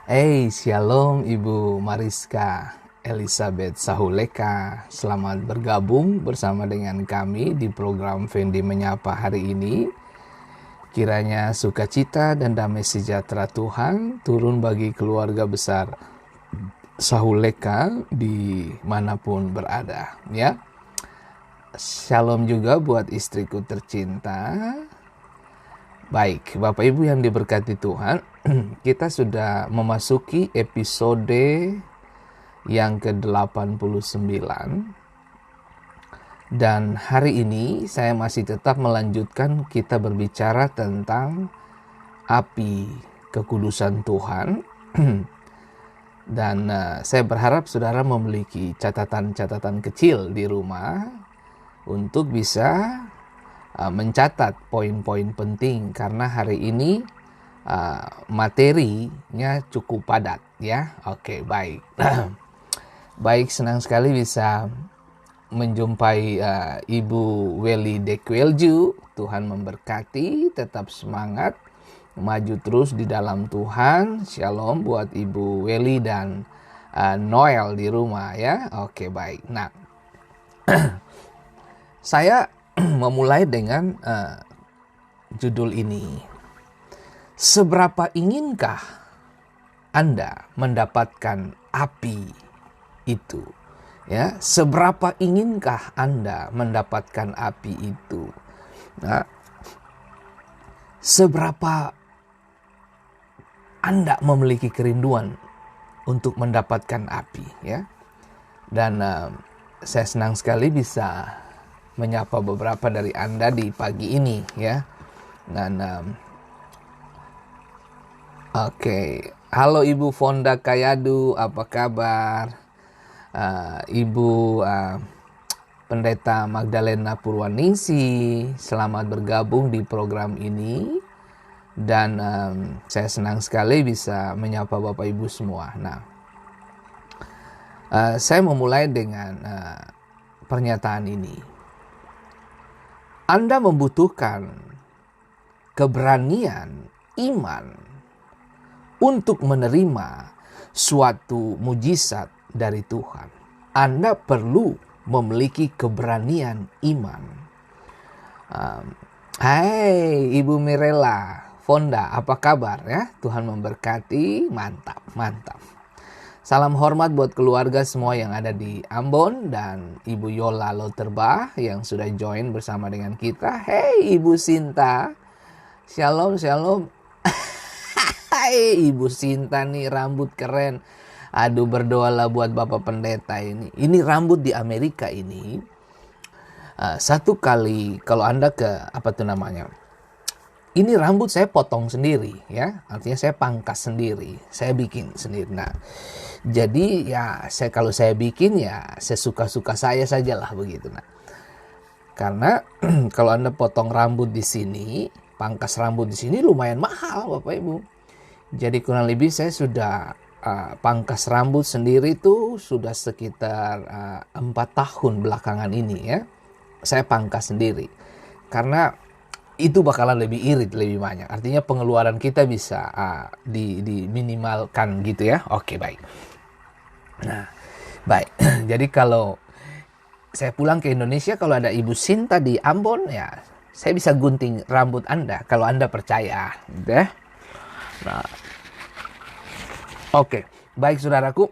Shalom Ibu Mariska Elizabeth Sahuleka. Selamat bergabung bersama dengan kami di program Fendi Menyapa hari ini. Kiranya sukacita dan damai sejahtera Tuhan turun bagi keluarga besar Sahuleka dimanapun berada, ya. Shalom juga buat istriku tercinta. Baik, Bapak Ibu yang diberkati Tuhan, kita sudah memasuki episode yang ke-89. Dan hari ini saya masih tetap melanjutkan kita berbicara tentang api kekudusan Tuhan. Dan saya berharap saudara memiliki catatan-catatan kecil di rumah untuk bisa mencatat poin-poin penting, karena hari ini materinya cukup padat, ya. Oke, baik. Baik, senang sekali bisa menjumpai Ibu Weli Dekwelju. Tuhan memberkati, tetap semangat, maju terus di dalam Tuhan. Shalom buat Ibu Weli dan Noel di rumah, ya. Oke, baik. Nah, saya memulai dengan judul ini. Seberapa inginkah Anda mendapatkan api itu? Ya, seberapa inginkah Anda mendapatkan api itu? Nah, seberapa Anda memiliki kerinduan untuk mendapatkan api, ya? Dan saya senang sekali bisa menyapa beberapa dari Anda di pagi ini, ya. Dan oke. Halo Ibu Fonda Kayadu, apa kabar? Ibu Pendeta Magdalena Purwaningsi, selamat bergabung di program ini. Dan saya senang sekali bisa menyapa Bapak Ibu semua. Nah, saya memulai dengan pernyataan ini. Anda membutuhkan keberanian iman untuk menerima suatu mujizat dari Tuhan. Anda perlu memiliki keberanian iman. Hai Ibu Mirella Fonda, apa kabar, ya? Tuhan memberkati, mantap, mantap. Salam hormat buat keluarga semua yang ada di Ambon dan Ibu Yola Loterbah yang sudah join bersama dengan kita. Hey Ibu Sinta, shalom, shalom. Hai Ibu Sinta nih, rambut keren. Aduh, berdoalah buat Bapak Pendeta ini. Ini rambut di Amerika ini. Satu kali kalau Anda ke ini rambut saya potong sendiri, ya. Artinya saya pangkas sendiri, saya bikin sendiri. Nah, jadi ya kalau saya bikin ya sesuka-suka saya sajalah begitu. Nah, karena kalau Anda potong rambut di sini, pangkas rambut di sini lumayan mahal, Bapak Ibu. Jadi kurang lebih saya sudah pangkas rambut sendiri tuh sudah sekitar 4 tahun belakangan ini, ya. Saya pangkas sendiri karena itu bakalan lebih irit, lebih banyak. Artinya pengeluaran kita bisa diminimalkan gitu, ya. Oke, baik. Nah, baik. Jadi kalau saya pulang ke Indonesia, kalau ada Ibu Sinta di Ambon, ya saya bisa gunting rambut Anda kalau Anda percaya, gitu, ya. Nah, oke, baik saudaraku.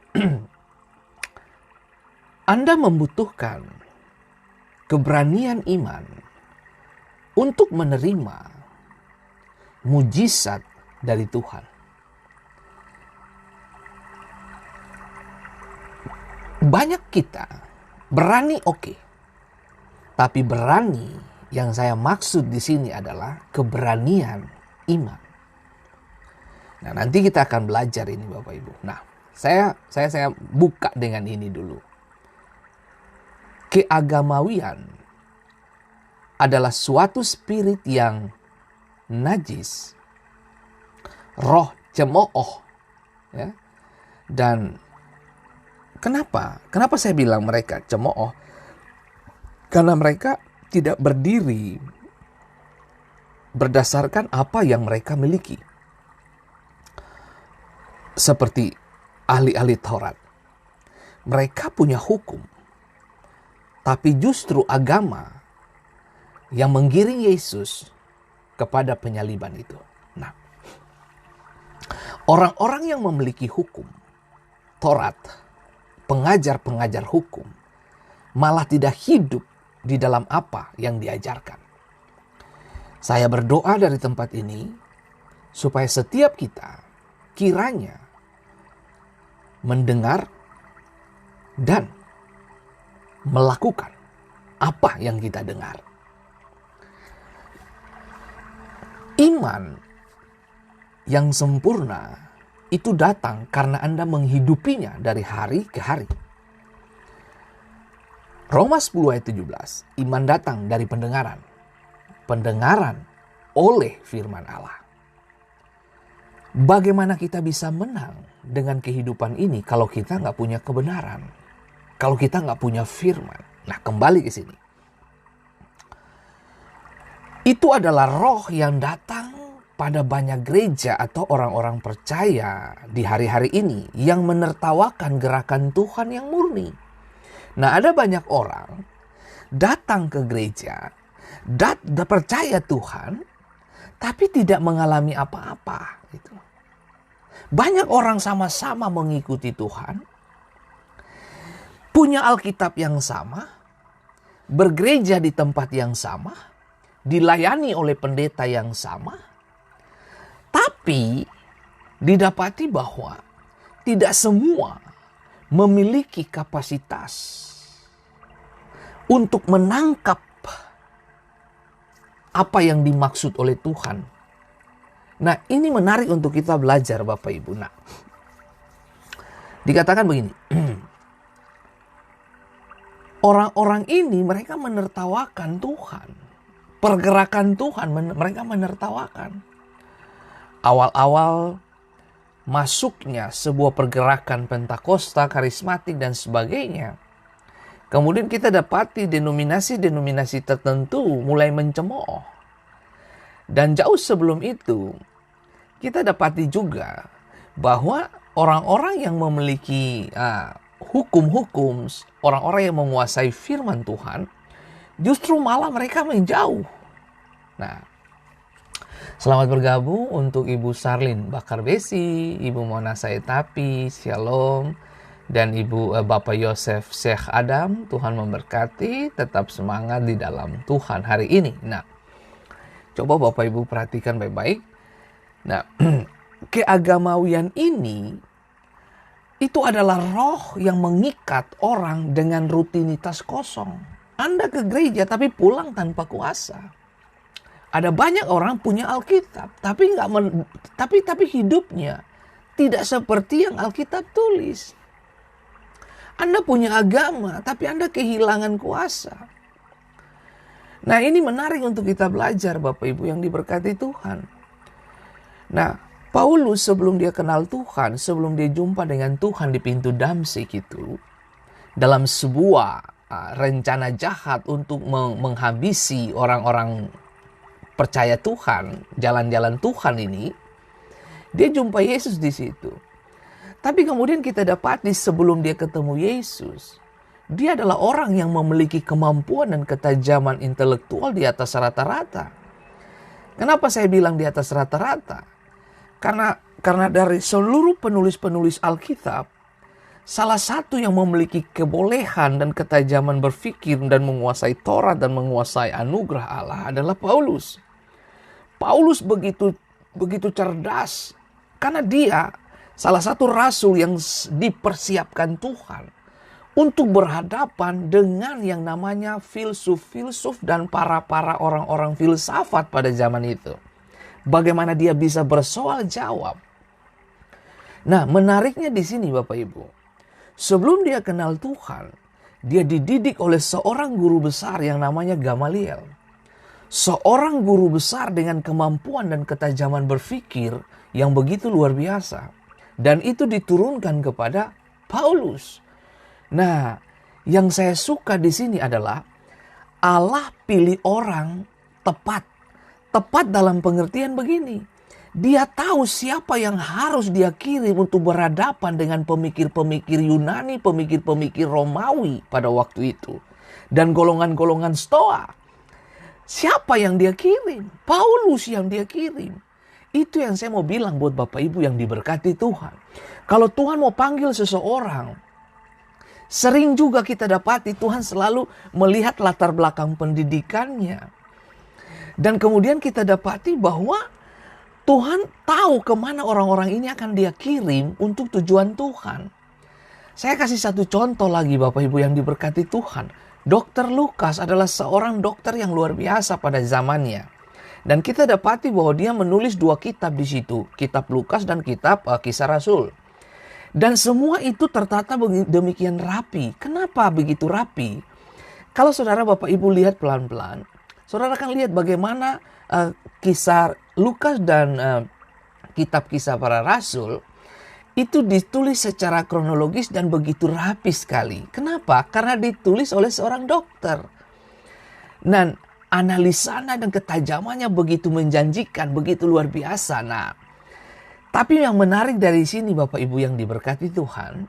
Anda membutuhkan keberanian iman untuk menerima mujizat dari Tuhan. Banyak kita berani, oke. Tapi berani yang saya maksud di sini adalah keberanian iman. Nah, nanti kita akan belajar ini Bapak Ibu. Nah, saya buka dengan ini dulu. Keagamawian adalah suatu spirit yang najis, roh cemooh, ya. Dan kenapa saya bilang mereka cemooh? Karena mereka tidak berdiri berdasarkan apa yang mereka miliki. seperti ahli-ahli Taurat. Mereka punya hukum, tapi justru agama yang menggiring Yesus kepada penyaliban itu. Nah, orang-orang yang memiliki hukum, Taurat, pengajar-pengajar hukum, malah tidak hidup di dalam apa yang diajarkan. Saya berdoa dari tempat ini supaya setiap kita kiranya mendengar dan melakukan apa yang kita dengar. Iman yang sempurna itu datang karena Anda menghidupinya dari hari ke hari. Roma 10 ayat 17, iman datang dari pendengaran. Pendengaran oleh firman Allah. Bagaimana kita bisa menang dengan kehidupan ini kalau kita nggak punya kebenaran? Kalau kita nggak punya firman. Nah, kembali ke sini. Itu adalah roh yang datang pada banyak gereja atau orang-orang percaya di hari-hari ini yang menertawakan gerakan Tuhan yang murni. Nah, ada banyak orang datang ke gereja, percaya Tuhan, tapi tidak mengalami apa-apa. Gitu. Banyak orang sama-sama mengikuti Tuhan, punya Alkitab yang sama, bergereja di tempat yang sama, dilayani oleh pendeta yang sama, tapi didapati bahwa tidak semua memiliki kapasitas untuk menangkap apa yang dimaksud oleh Tuhan. Nah, ini menarik untuk kita belajar Bapak Ibu. Nah, dikatakan begini. Orang-orang ini mereka menertawakan Tuhan. Pergerakan Tuhan mereka menertawakan. Awal-awal masuknya sebuah pergerakan Pentakosta, karismatik dan sebagainya. Kemudian kita dapati denominasi-denominasi tertentu mulai mencemooh. Dan jauh sebelum itu, kita dapati juga bahwa orang-orang yang memiliki hukum-hukum, orang-orang yang menguasai firman Tuhan, justru malah mereka menjauh. Nah, selamat bergabung untuk Ibu Sarlin Bakar Besi, Ibu Mona Saetapi, Shalom, dan Bapak Yosef Syekh Adam. Tuhan memberkati, tetap semangat di dalam Tuhan hari ini. Nah, coba Bapak Ibu perhatikan baik-baik. Nah, keagamawian ini itu adalah roh yang mengikat orang dengan rutinitas kosong. Anda ke gereja tapi pulang tanpa kuasa. Ada banyak orang punya Alkitab, tapi hidupnya tidak seperti yang Alkitab tulis. Anda punya agama, tapi Anda kehilangan kuasa. Nah, ini menarik untuk kita belajar Bapak Ibu yang diberkati Tuhan. Nah, Paulus sebelum dia kenal Tuhan, sebelum dia jumpa dengan Tuhan di pintu Damsik itu, dalam sebuah rencana jahat untuk menghabisi orang-orang percaya Tuhan, jalan-jalan Tuhan ini, dia jumpa Yesus di situ. Tapi kemudian kita dapati sebelum dia ketemu Yesus, dia adalah orang yang memiliki kemampuan dan ketajaman intelektual di atas rata-rata. Kenapa saya bilang di atas rata-rata? Karena dari seluruh penulis-penulis Alkitab, salah satu yang memiliki kebolehan dan ketajaman berpikir dan menguasai Taurat dan menguasai anugerah Allah adalah Paulus. Paulus begitu cerdas karena dia salah satu rasul yang dipersiapkan Tuhan untuk berhadapan dengan yang namanya filsuf-filsuf dan para orang-orang filsafat pada zaman itu. Bagaimana dia bisa bersoal jawab. Nah, menariknya di sini Bapak Ibu. Sebelum dia kenal Tuhan, dia dididik oleh seorang guru besar yang namanya Gamaliel. Seorang guru besar dengan kemampuan dan ketajaman berpikir yang begitu luar biasa. Dan itu diturunkan kepada Paulus. Nah, yang saya suka di sini adalah Allah pilih orang tepat. Tepat dalam pengertian begini. Dia tahu siapa yang harus dia kirim untuk berhadapan dengan pemikir-pemikir Yunani, pemikir-pemikir Romawi pada waktu itu. Dan golongan-golongan Stoa. Siapa yang dia kirim? Paulus yang dia kirim. Itu yang saya mau bilang buat Bapak Ibu yang diberkati Tuhan. Kalau Tuhan mau panggil seseorang, sering juga kita dapati Tuhan selalu melihat latar belakang pendidikannya. Dan kemudian kita dapati bahwa Tuhan tahu kemana orang-orang ini akan dia kirim untuk tujuan Tuhan. Saya kasih satu contoh lagi Bapak Ibu yang diberkati Tuhan. Dr. Lukas adalah seorang dokter yang luar biasa pada zamannya. Dan kita dapati bahwa dia menulis 2 kitab di situ. Kitab Lukas dan kitab Kisah Rasul. Dan semua itu tertata demikian rapi. Kenapa begitu rapi? Kalau saudara Bapak Ibu lihat pelan-pelan, saudara akan lihat bagaimana kisah Lukas dan kitab Kisah Para Rasul itu ditulis secara kronologis dan begitu rapi sekali. Kenapa? Karena ditulis oleh seorang dokter. Dan analisanya dan ketajamannya begitu menjanjikan, begitu luar biasa. Nah, tapi yang menarik dari sini Bapak Ibu yang diberkati Tuhan,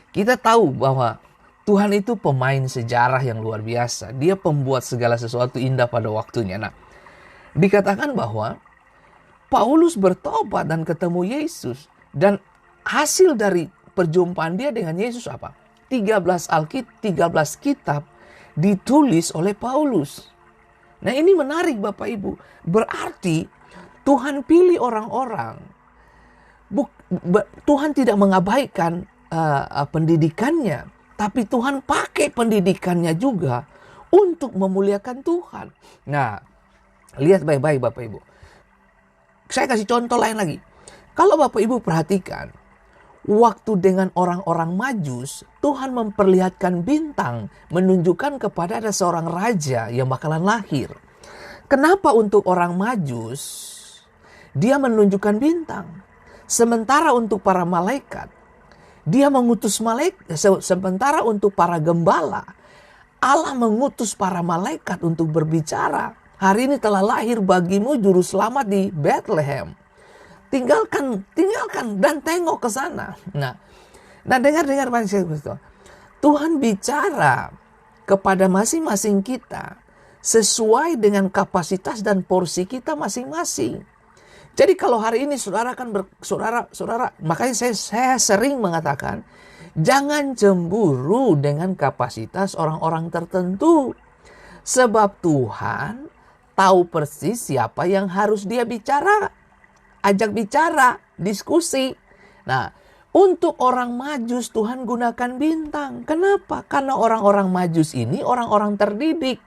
kita tahu bahwa Tuhan itu pemain sejarah yang luar biasa. Dia pembuat segala sesuatu indah pada waktunya. Nah, dikatakan bahwa Paulus bertobat dan ketemu Yesus. Dan hasil dari perjumpaan dia dengan Yesus apa? 13 kitab ditulis oleh Paulus. Nah ini menarik Bapak Ibu. Berarti Tuhan pilih orang-orang. Tuhan tidak mengabaikan pendidikannya. Tapi Tuhan pakai pendidikannya juga untuk memuliakan Tuhan. Nah, lihat baik-baik Bapak Ibu. Saya kasih contoh lain lagi. Kalau Bapak Ibu perhatikan, waktu dengan orang-orang Majus, Tuhan memperlihatkan bintang, menunjukkan kepada ada seorang raja yang bakalan lahir. Kenapa untuk orang Majus, dia menunjukkan bintang? Sementara untuk para malaikat, dia mengutus malaikat. Sementara untuk para gembala, Allah mengutus para malaikat untuk berbicara. Hari ini telah lahir bagimu juru selamat di Bethlehem. Tinggalkan dan tengok ke sana. Nah dengar Tuhan bicara kepada masing-masing kita sesuai dengan kapasitas dan porsi kita masing-masing. Jadi kalau hari ini saudara makanya saya sering mengatakan, jangan cemburu dengan kapasitas orang-orang tertentu. Sebab Tuhan tahu persis siapa yang harus dia bicara. Ajak bicara, diskusi. Nah, untuk orang Majus Tuhan gunakan bintang. Kenapa? Karena orang-orang Majus ini orang-orang terdidik.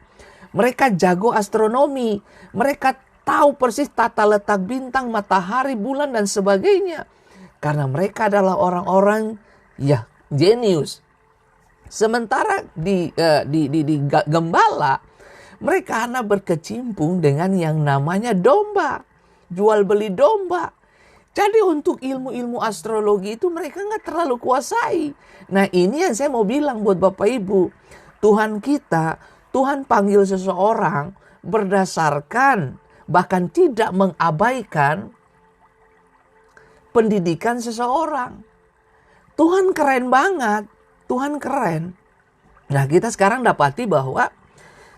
Mereka jago astronomi. Mereka tahu persis tata letak bintang, matahari, bulan, dan sebagainya. Karena mereka adalah orang-orang jenius. Sementara di gembala, mereka hanya berkecimpung dengan yang namanya domba. Jual beli domba. Jadi untuk ilmu-ilmu astrologi itu mereka nggak terlalu kuasai. Nah ini yang saya mau bilang buat Bapak Ibu. Tuhan panggil seseorang berdasarkan, bahkan tidak mengabaikan pendidikan seseorang. Tuhan keren banget. Tuhan keren. Nah kita sekarang dapati bahwa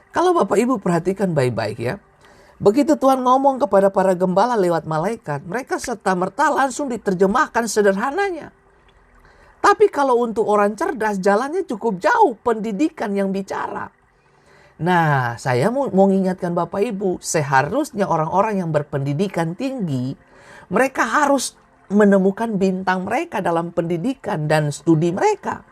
kalau Bapak Ibu perhatikan baik-baik ya. Begitu Tuhan ngomong kepada para gembala lewat malaikat, mereka serta-merta langsung diterjemahkan sederhananya. Tapi kalau untuk orang cerdas, jalannya cukup jauh pendidikan yang bicara. Nah, saya mau mengingatkan Bapak Ibu, seharusnya orang-orang yang berpendidikan tinggi, mereka harus menemukan bintang mereka dalam pendidikan dan studi mereka.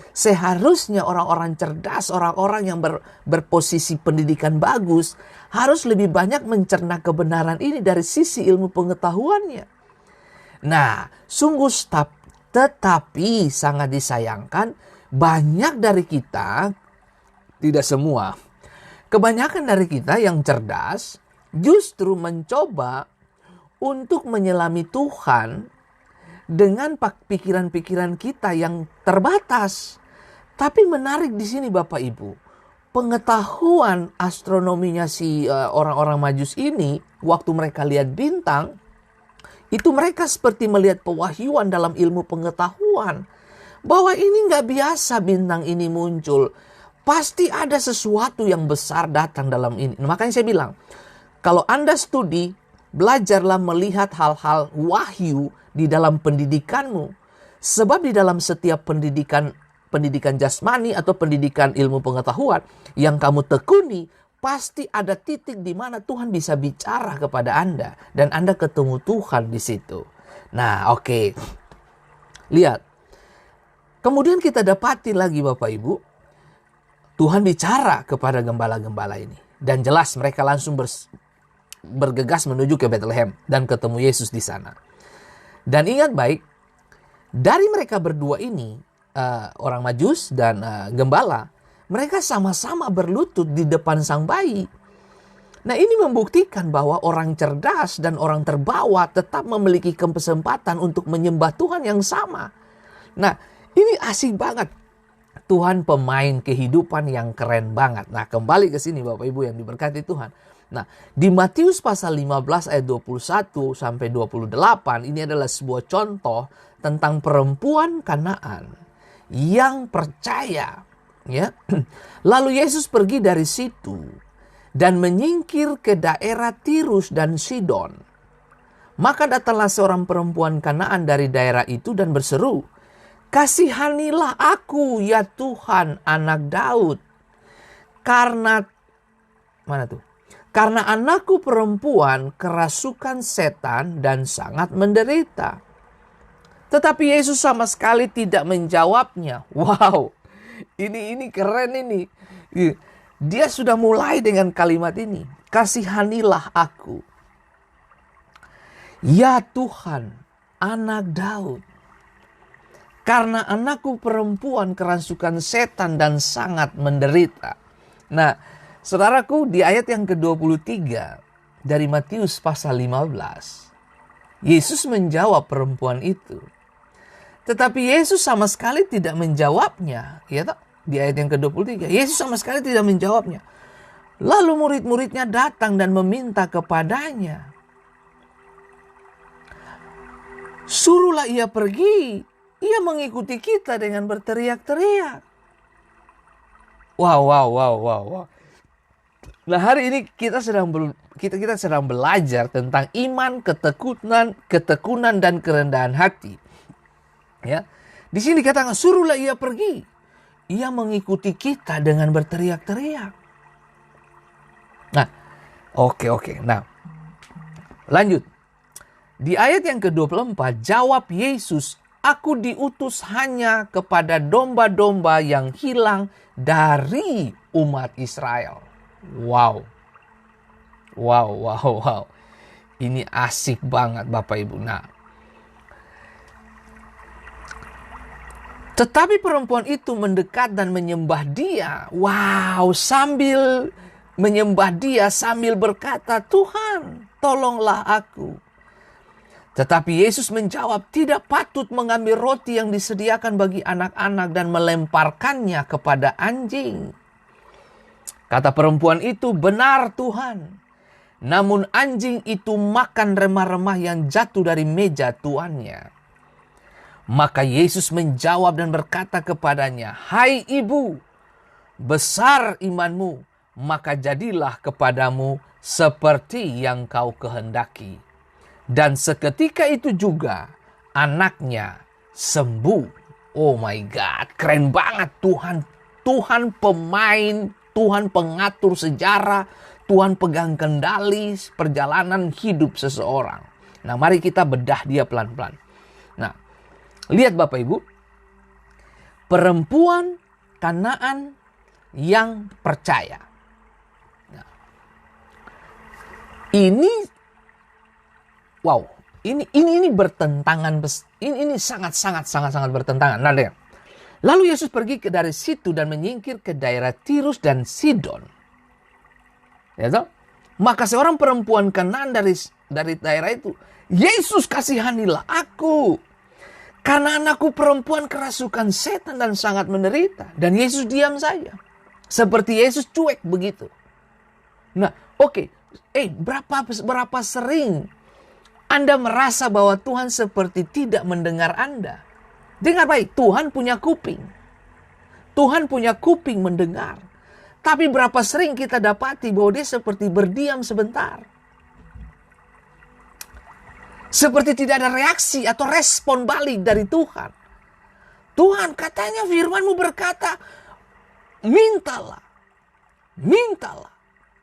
Seharusnya orang-orang cerdas, orang-orang yang berposisi pendidikan bagus, harus lebih banyak mencerna kebenaran ini dari sisi ilmu pengetahuannya. Nah, sungguh tetapi sangat disayangkan, banyak dari kita, tidak semua, kebanyakan dari kita yang cerdas, justru mencoba untuk menyelami Tuhan dengan pikiran-pikiran kita yang terbatas. Tapi menarik di sini Bapak Ibu, pengetahuan astronominya si orang-orang Majus ini, waktu mereka lihat bintang, itu mereka seperti melihat pewahyuan dalam ilmu pengetahuan. Bahwa ini nggak biasa bintang ini muncul. Pasti ada sesuatu yang besar datang dalam ini. Makanya saya bilang, kalau Anda studi, belajarlah melihat hal-hal wahyu di dalam pendidikanmu. Sebab di dalam setiap pendidikan jasmani atau pendidikan ilmu pengetahuan yang kamu tekuni, pasti ada titik di mana Tuhan bisa bicara kepada Anda. Dan Anda ketemu Tuhan di situ. Nah, oke. Lihat. Kemudian kita dapati lagi Bapak Ibu. Tuhan bicara kepada gembala-gembala ini. Dan jelas mereka langsung bergegas menuju ke Bethlehem. Dan ketemu Yesus di sana. Dan ingat baik. Dari mereka berdua ini, orang Majus dan gembala, mereka sama-sama berlutut di depan sang bayi. Nah, ini membuktikan bahwa orang cerdas dan orang terbawa tetap memiliki kesempatan untuk menyembah Tuhan yang sama. Nah, ini asik banget. Tuhan pemain kehidupan yang keren banget. Nah, kembali ke sini Bapak Ibu yang diberkati Tuhan. Nah, di Matius pasal 15 ayat 21 sampai 28, ini adalah sebuah contoh tentang perempuan Kanaan yang percaya, ya. Lalu Yesus pergi dari situ dan menyingkir ke daerah Tirus dan Sidon. Maka datanglah seorang perempuan Kanaan dari daerah itu dan berseru, "Kasihanilah aku ya Tuhan, anak Daud. Karena anakku perempuan kerasukan setan dan sangat menderita." Tetapi Yesus sama sekali tidak menjawabnya. Wow, ini keren ini. Dia sudah mulai dengan kalimat ini. Kasihanilah aku. Ya Tuhan, anak Daud. Karena anakku perempuan kerasukan setan dan sangat menderita. Nah, saudaraku, di ayat yang ke-23 dari Matius pasal 15. Yesus menjawab perempuan itu. Tetapi Yesus sama sekali tidak menjawabnya. Ya tak? Di ayat yang ke-23. Yesus sama sekali tidak menjawabnya. Lalu murid-muridnya datang dan meminta kepadanya. Suruhlah ia pergi. Ia mengikuti kita dengan berteriak-teriak. Wow. Nah, hari ini kita sedang belajar tentang iman, ketekunan dan kerendahan hati. Ya, di sini dikatakan suruhlah ia pergi. Ia mengikuti kita dengan berteriak-teriak. Nah, oke. Nah, lanjut. Di ayat yang ke-24 jawab Yesus, "Aku diutus hanya kepada domba-domba yang hilang dari umat Israel." Wow. Ini asik banget Bapak Ibu. Nah, tetapi perempuan itu mendekat dan menyembah dia. Wow, sambil menyembah dia sambil berkata, "Tuhan, tolonglah aku." Tetapi Yesus menjawab, "Tidak patut mengambil roti yang disediakan bagi anak-anak dan melemparkannya kepada anjing." Kata perempuan itu, "Benar Tuhan. Namun anjing itu makan remah-remah yang jatuh dari meja tuannya." Maka Yesus menjawab dan berkata kepadanya, "Hai ibu, besar imanmu, maka jadilah kepadamu seperti yang kau kehendaki." Dan seketika itu juga anaknya sembuh. Oh my God, keren banget Tuhan pemain, Tuhan pengatur sejarah, Tuhan pegang kendali perjalanan hidup seseorang. Nah, mari kita bedah dia pelan-pelan. Nah, lihat Bapak Ibu, perempuan Kanaan yang percaya. Nah, ini bertentangan, ini sangat bertentangan. Nah, lihat. Lalu Yesus pergi dari situ dan menyingkir ke daerah Tirus dan Sidon. Ya toh? Maka seorang perempuan Kanaan dari daerah itu, "Yesus, kasihanilah aku. Karena anakku perempuan kerasukan setan dan sangat menderita." Dan Yesus diam saja. Seperti Yesus cuek begitu. Nah, oke. Berapa sering Anda merasa bahwa Tuhan seperti tidak mendengar Anda? Dengar baik, Tuhan punya kuping. Tuhan punya kuping mendengar. Tapi berapa sering kita dapati bahwa dia seperti berdiam sebentar. Seperti tidak ada reaksi atau respon balik dari Tuhan. Tuhan katanya firman-Mu berkata, mintalah, mintalah,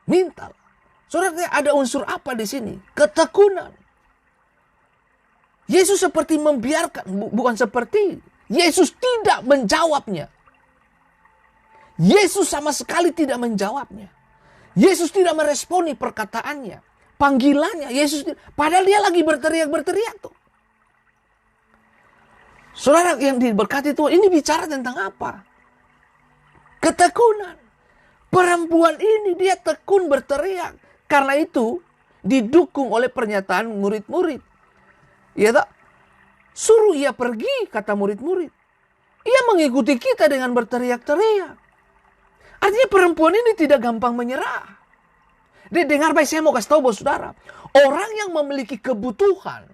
mintalah. Saudara, ada unsur apa di sini? Ketekunan. Yesus seperti membiarkan, bukan seperti. Yesus tidak menjawabnya. Yesus sama sekali tidak menjawabnya. Yesus tidak meresponi perkataannya. Panggilannya, Yesus padahal dia lagi berteriak-berteriak tuh. Saudara yang diberkati Tuhan, ini bicara tentang apa? Ketekunan. Perempuan ini dia tekun berteriak. Karena itu didukung oleh pernyataan murid-murid. Ya tak? Suruh ia pergi, kata murid-murid. Ia mengikuti kita dengan berteriak-teriak. Artinya perempuan ini tidak gampang menyerah. Dia dengar baik, saya mau kasih tahu bos saudara. Orang yang memiliki kebutuhan,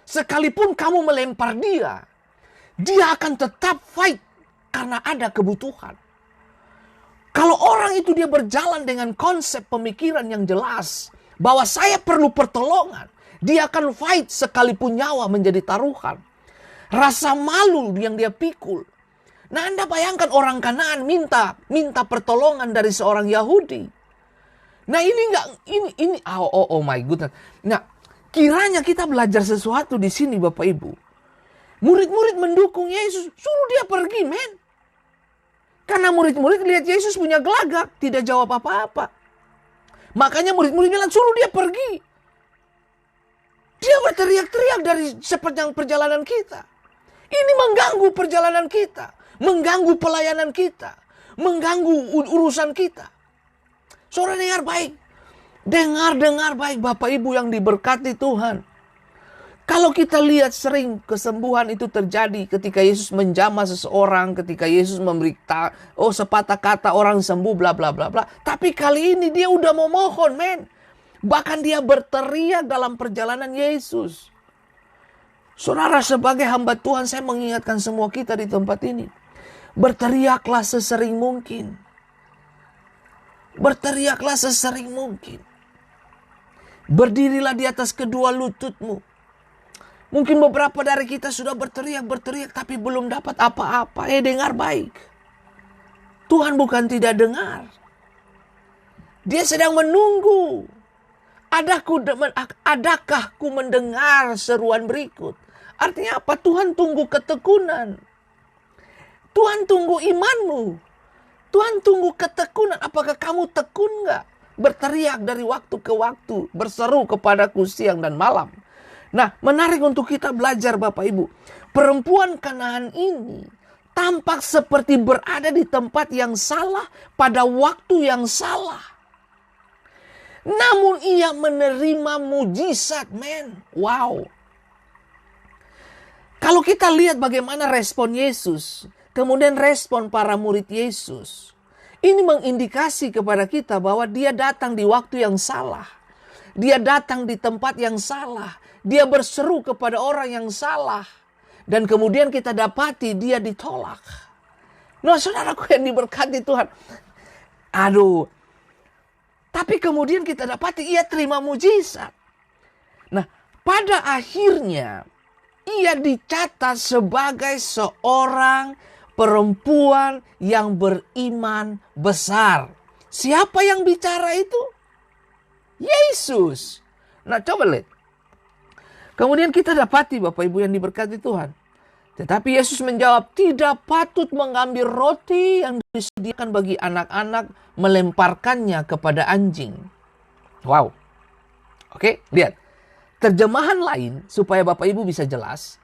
sekalipun kamu melempar dia akan tetap fight karena ada kebutuhan. Kalau orang itu dia berjalan dengan konsep pemikiran yang jelas bahwa saya perlu pertolongan, dia akan fight sekalipun nyawa menjadi taruhan. Rasa malu yang dia pikul. Nah, Anda bayangkan orang Kanaan minta pertolongan dari seorang Yahudi. Nah, oh my goodness. Nah, kiranya kita belajar sesuatu di sini Bapak Ibu. Murid-murid mendukung Yesus, suruh dia pergi, men. Karena murid-murid lihat Yesus punya gelagak, tidak jawab apa-apa. Makanya murid-murid bilang, suruh dia pergi. Dia berteriak-teriak dari sepanjang perjalanan kita. Ini mengganggu perjalanan kita. Mengganggu pelayanan kita. Mengganggu urusan kita. Saudara dengar baik. Dengar baik Bapak Ibu yang diberkati Tuhan. Kalau kita lihat sering kesembuhan itu terjadi ketika Yesus menjamah seseorang, ketika Yesus memberita, sepatah kata orang sembuh, bla bla bla bla. Tapi kali ini dia udah mau mohon, men. Bahkan dia berteriak dalam perjalanan Yesus. Saudara, sebagai hamba Tuhan, saya mengingatkan semua kita di tempat ini. Berteriaklah sesering mungkin. Berteriaklah sesering mungkin. Berdirilah di atas kedua lututmu. Mungkin beberapa dari kita sudah berteriak tapi belum dapat apa-apa. Dengar baik. Tuhan bukan tidak dengar. Dia sedang menunggu. Adakah ku mendengar seruan berikut? Artinya apa? Tuhan tunggu ketekunan. Tuhan tunggu imanmu. Tuhan tunggu ketekunan. Apakah kamu tekun gak? Berteriak dari waktu ke waktu. Berseru kepadaku siang dan malam. Nah, menarik untuk kita belajar Bapak Ibu. Perempuan Kanaan ini tampak seperti berada di tempat yang salah pada waktu yang salah. Namun ia menerima mujizat, men. Wow. Kalau kita lihat bagaimana respon Yesus, kemudian respon para murid Yesus, ini mengindikasi kepada kita bahwa dia datang di waktu yang salah. Dia datang di tempat yang salah. Dia berseru kepada orang yang salah. Dan kemudian kita dapati dia ditolak. Nah, saudaraku yang diberkati Tuhan. Aduh. Tapi kemudian kita dapati ia terima mujizat. Nah, pada akhirnya ia dicatat sebagai seorang perempuan yang beriman besar. Siapa yang bicara itu? Yesus. Nah, coba lihat. Kemudian kita dapati Bapak Ibu yang diberkati Tuhan. Tetapi Yesus menjawab, tidak patut mengambil roti yang disediakan bagi anak-anak, melemparkannya kepada anjing. Wow. Oke, lihat. Terjemahan lain supaya Bapak Ibu bisa jelas.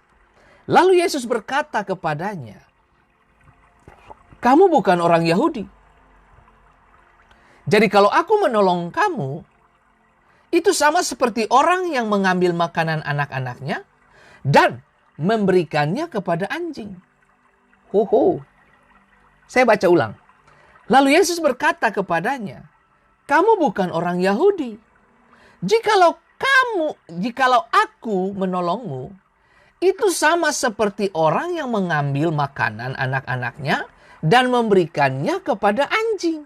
Lalu Yesus berkata kepadanya, kamu bukan orang Yahudi. Jadi kalau aku menolong kamu, itu sama seperti orang yang mengambil makanan anak-anaknya dan memberikannya kepada anjing. Saya baca ulang. Lalu Yesus berkata kepadanya, "Kamu bukan orang Yahudi. Jikalau aku menolongmu, itu sama seperti orang yang mengambil makanan anak-anaknya dan memberikannya kepada anjing."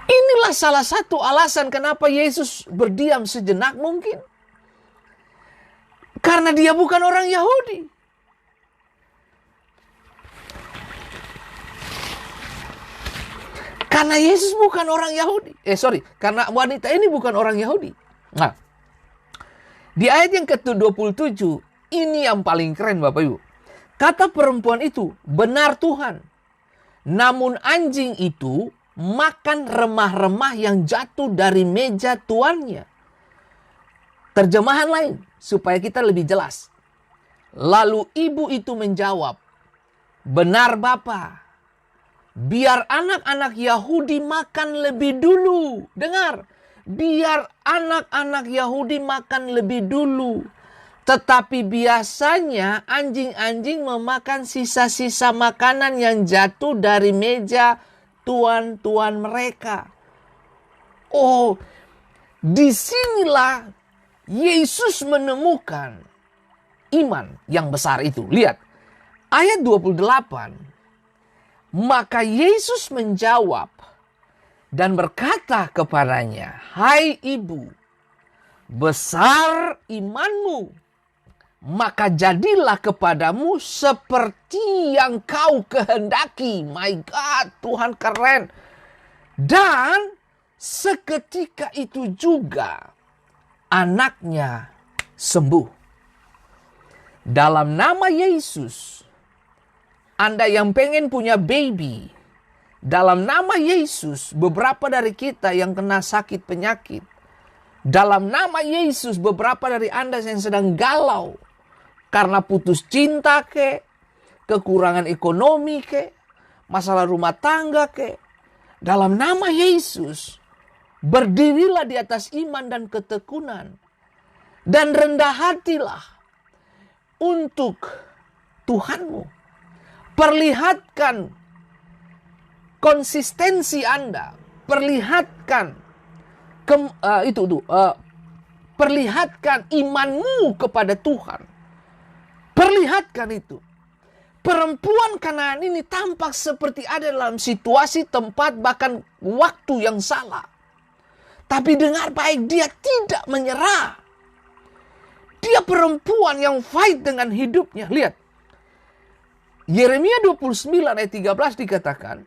Inilah salah satu alasan kenapa Yesus berdiam sejenak mungkin. Karena dia bukan orang Yahudi. Karena Yesus bukan orang Yahudi. Karena wanita ini bukan orang Yahudi. Nah, di ayat yang ke-27, ini yang paling keren Bapak Ibu. Kata perempuan itu, "Benar Tuhan. Namun anjing itu makan remah-remah yang jatuh dari meja tuannya." Terjemahan lain, supaya kita lebih jelas. Lalu ibu itu menjawab, "Benar Bapa. Biar anak-anak Yahudi makan lebih dulu." Dengar, biar anak-anak Yahudi makan lebih dulu. Tetapi biasanya anjing-anjing memakan sisa-sisa makanan yang jatuh dari meja tuan-tuan mereka. Oh, disinilah Yesus menemukan iman yang besar itu. Lihat, ayat 28. Maka Yesus menjawab dan berkata kepadanya, "Hai ibu, besar imanmu, maka jadilah kepadamu seperti yang kau kehendaki." My God, Tuhan keren. Dan seketika itu juga anaknya sembuh. Dalam nama Yesus, Anda yang pengen punya baby, dalam nama Yesus, beberapa dari kita yang kena sakit penyakit, dalam nama Yesus, beberapa dari Anda yang sedang galau karena putus cinta kekurangan ekonomi masalah rumah tangga dalam nama Yesus, berdirilah di atas iman dan ketekunan dan rendah hatilah untuk Tuhanmu. Perlihatkan konsistensi Anda, perlihatkan perlihatkan imanmu kepada Tuhan. Perlihatkan itu. Perempuan Kanaan ini tampak seperti ada dalam situasi, tempat, bahkan waktu yang salah. Tapi dengar baik, dia tidak menyerah. Dia perempuan yang fight dengan hidupnya. Lihat. Yeremia 29 ayat 13 dikatakan,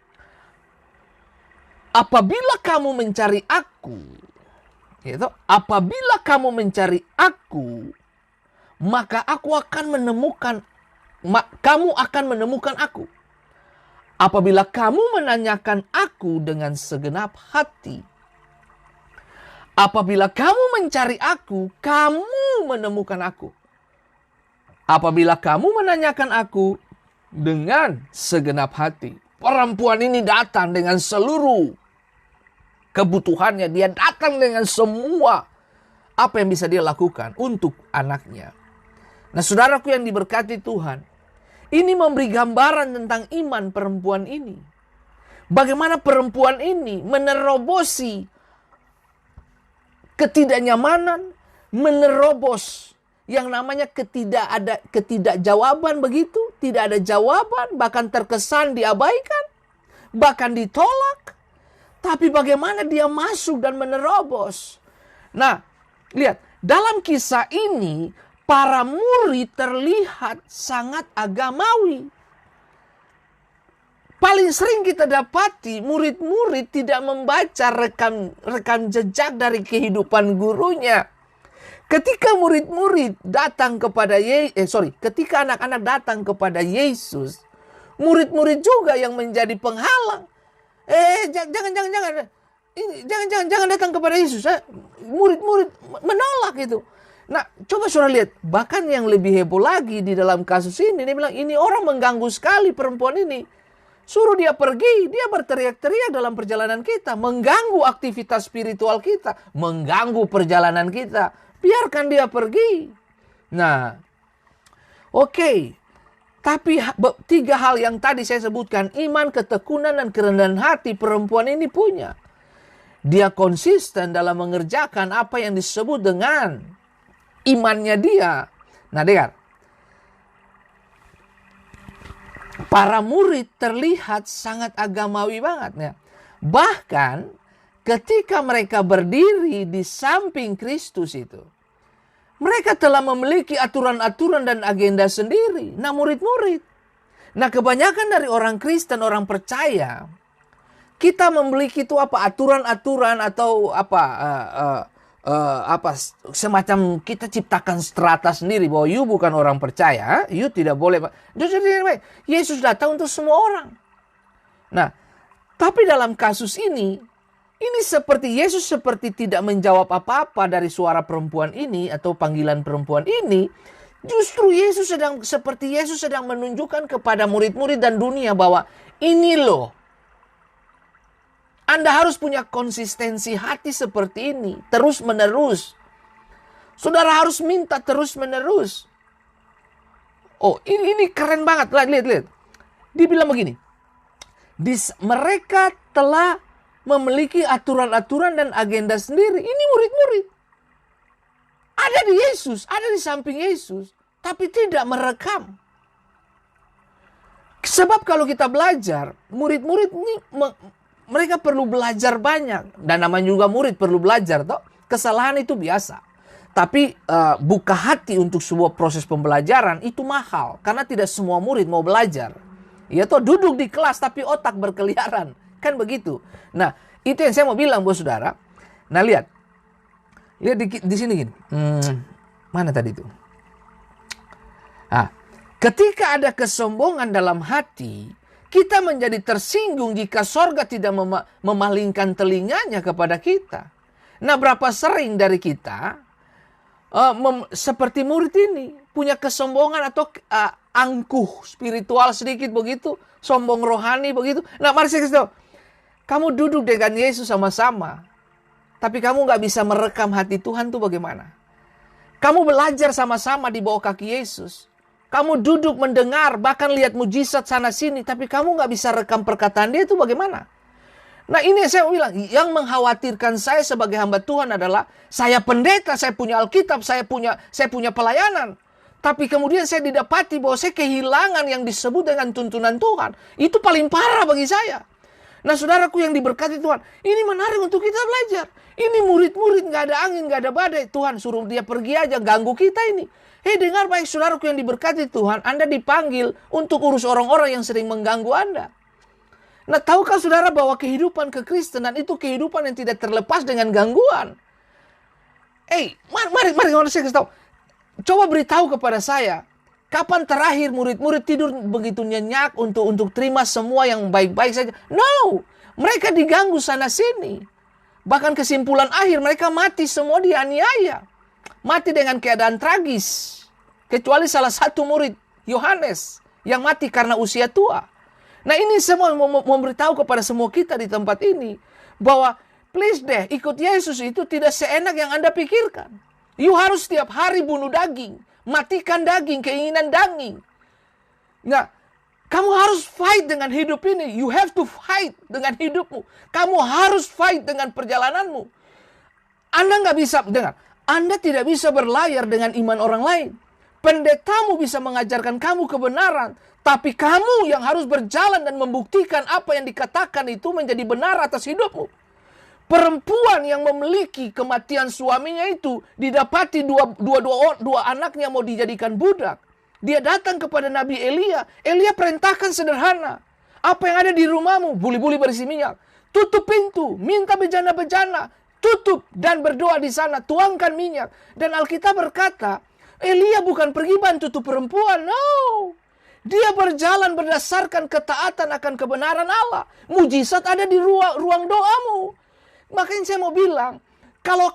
apabila kamu mencari aku, maka kamu akan menemukan aku. Apabila kamu menanyakan aku dengan segenap hati. Apabila kamu mencari aku, kamu menemukan aku. Apabila kamu menanyakan aku dengan segenap hati. Perempuan ini datang dengan seluruh kebutuhannya. Dia datang dengan semua apa yang bisa dia lakukan untuk anaknya. Nah, saudaraku yang diberkati Tuhan, ini memberi gambaran tentang iman perempuan ini. Bagaimana perempuan ini menerobosi ketidaknyamanan, menerobos yang namanya ketidakjawaban begitu. Tidak ada jawaban, bahkan terkesan diabaikan, bahkan ditolak. Tapi bagaimana dia masuk dan menerobos. Nah, lihat, dalam kisah ini, para murid terlihat sangat agamawi. Paling sering kita dapati murid-murid tidak membaca rekam jejak dari kehidupan gurunya. Ketika murid-murid datang kepada ketika anak-anak datang kepada Yesus, murid-murid juga yang menjadi penghalang. Jangan datang kepada Yesus. Murid-murid menolak itu. Nah, coba saudara lihat, bahkan yang lebih heboh lagi di dalam kasus ini, dia bilang ini orang mengganggu sekali perempuan ini. Suruh dia pergi, dia berteriak-teriak dalam perjalanan kita, mengganggu aktivitas spiritual kita, mengganggu perjalanan kita. Biarkan dia pergi. Nah, oke. Tapi 3 hal yang tadi saya sebutkan, iman, ketekunan, dan kerendahan hati perempuan ini punya. Dia konsisten dalam mengerjakan apa yang disebut dengan imannya dia. Nah, dengar. Para murid terlihat sangat agamawi banget ya. Bahkan ketika mereka berdiri di samping Kristus itu, mereka telah memiliki aturan-aturan dan agenda sendiri. Nah, murid-murid. Nah, kebanyakan dari orang Kristen, orang percaya, kita memiliki itu aturan-aturan atau semacam kita ciptakan strata sendiri bahwa you bukan orang percaya, you tidak boleh. Yesus datang untuk semua orang. Nah, tapi dalam kasus ini seperti Yesus seperti tidak menjawab apa-apa dari suara perempuan ini atau panggilan perempuan ini. Justru Yesus sedang menunjukkan kepada murid-murid dan dunia bahwa ini loh, Anda harus punya konsistensi hati seperti ini, terus menerus. Saudara harus minta terus menerus. Oh, ini keren banget. Lihat. Dibilang begini. Mereka telah memiliki aturan-aturan dan agenda sendiri. Ini murid-murid. Ada di Yesus, ada di samping Yesus, tapi tidak merekam. Sebab kalau kita belajar, murid-murid ini mereka perlu belajar banyak. Dan namanya juga murid perlu belajar, toh. Kesalahan itu biasa. Tapi buka hati untuk sebuah proses pembelajaran itu mahal. Karena tidak semua murid mau belajar. Ya toh, duduk di kelas tapi otak berkeliaran. Kan begitu. Nah, itu yang saya mau bilang buat saudara. Nah, lihat di sini gini. Mana tadi itu? Ketika ada kesombongan dalam hati, kita menjadi tersinggung jika sorga tidak memalingkan telinganya kepada kita. Nah, berapa sering dari kita seperti murid ini punya kesombongan atau angkuh spiritual sedikit begitu, sombong rohani begitu. Nah, mari saya kasih tahu. Kamu duduk dengan Yesus sama-sama, tapi kamu gak bisa merekam hati Tuhan tuh bagaimana? Kamu belajar sama-sama di bawah kaki Yesus. Kamu duduk mendengar, bahkan lihat mujizat sana-sini, tapi kamu gak bisa rekam perkataan dia itu bagaimana? Nah, ini yang saya bilang, yang mengkhawatirkan saya sebagai hamba Tuhan adalah, saya pendeta, saya punya Alkitab, saya punya pelayanan. Tapi kemudian saya didapati bahwa saya kehilangan yang disebut dengan tuntunan Tuhan. Itu paling parah bagi saya. Nah, saudaraku yang diberkati Tuhan, ini menarik untuk kita belajar. Ini murid-murid, gak ada angin, gak ada badai. Tuhan suruh dia pergi aja, ganggu kita ini. Hei, dengar baik saudaraku yang diberkati Tuhan, Anda dipanggil untuk urus orang-orang yang sering mengganggu Anda. Nah, tahukah saudara bahwa kehidupan kekristenan itu kehidupan yang tidak terlepas dengan gangguan? Mari saya kasih tahu. Coba beritahu kepada saya, kapan terakhir murid-murid tidur begitu nyenyak untuk terima semua yang baik-baik saja? No, mereka diganggu sana-sini. Bahkan kesimpulan akhir mereka mati semua dianiaya. Mati dengan keadaan tragis. Kecuali salah satu murid, Yohanes, yang mati karena usia tua. Nah, ini semua memberitahu kepada semua kita di tempat ini bahwa please deh, ikut Yesus itu tidak seenak yang Anda pikirkan. You harus setiap hari bunuh daging, matikan daging, keinginan daging. Nah, kamu harus fight dengan hidup ini. You have to fight dengan hidupmu. Kamu harus fight dengan perjalananmu. Anda nggak bisa, dengar, Anda tidak bisa berlayar dengan iman orang lain. Pendetamu bisa mengajarkan kamu kebenaran, tapi kamu yang harus berjalan dan membuktikan apa yang dikatakan itu menjadi benar atas hidupmu. Perempuan yang memiliki kematian suaminya itu didapati dua anaknya mau dijadikan budak. Dia datang kepada Nabi Elia. Elia perintahkan sederhana. Apa yang ada di rumahmu? Buli-buli berisi minyak. Tutup pintu, minta bejana-bejana, tutup dan berdoa di sana, tuangkan minyak. Dan Alkitab berkata, Elia bukan pergi bantu tuh perempuan, no. Dia berjalan berdasarkan ketaatan akan kebenaran Allah. Mujizat ada di ruang doamu. Makanya saya mau bilang, kalau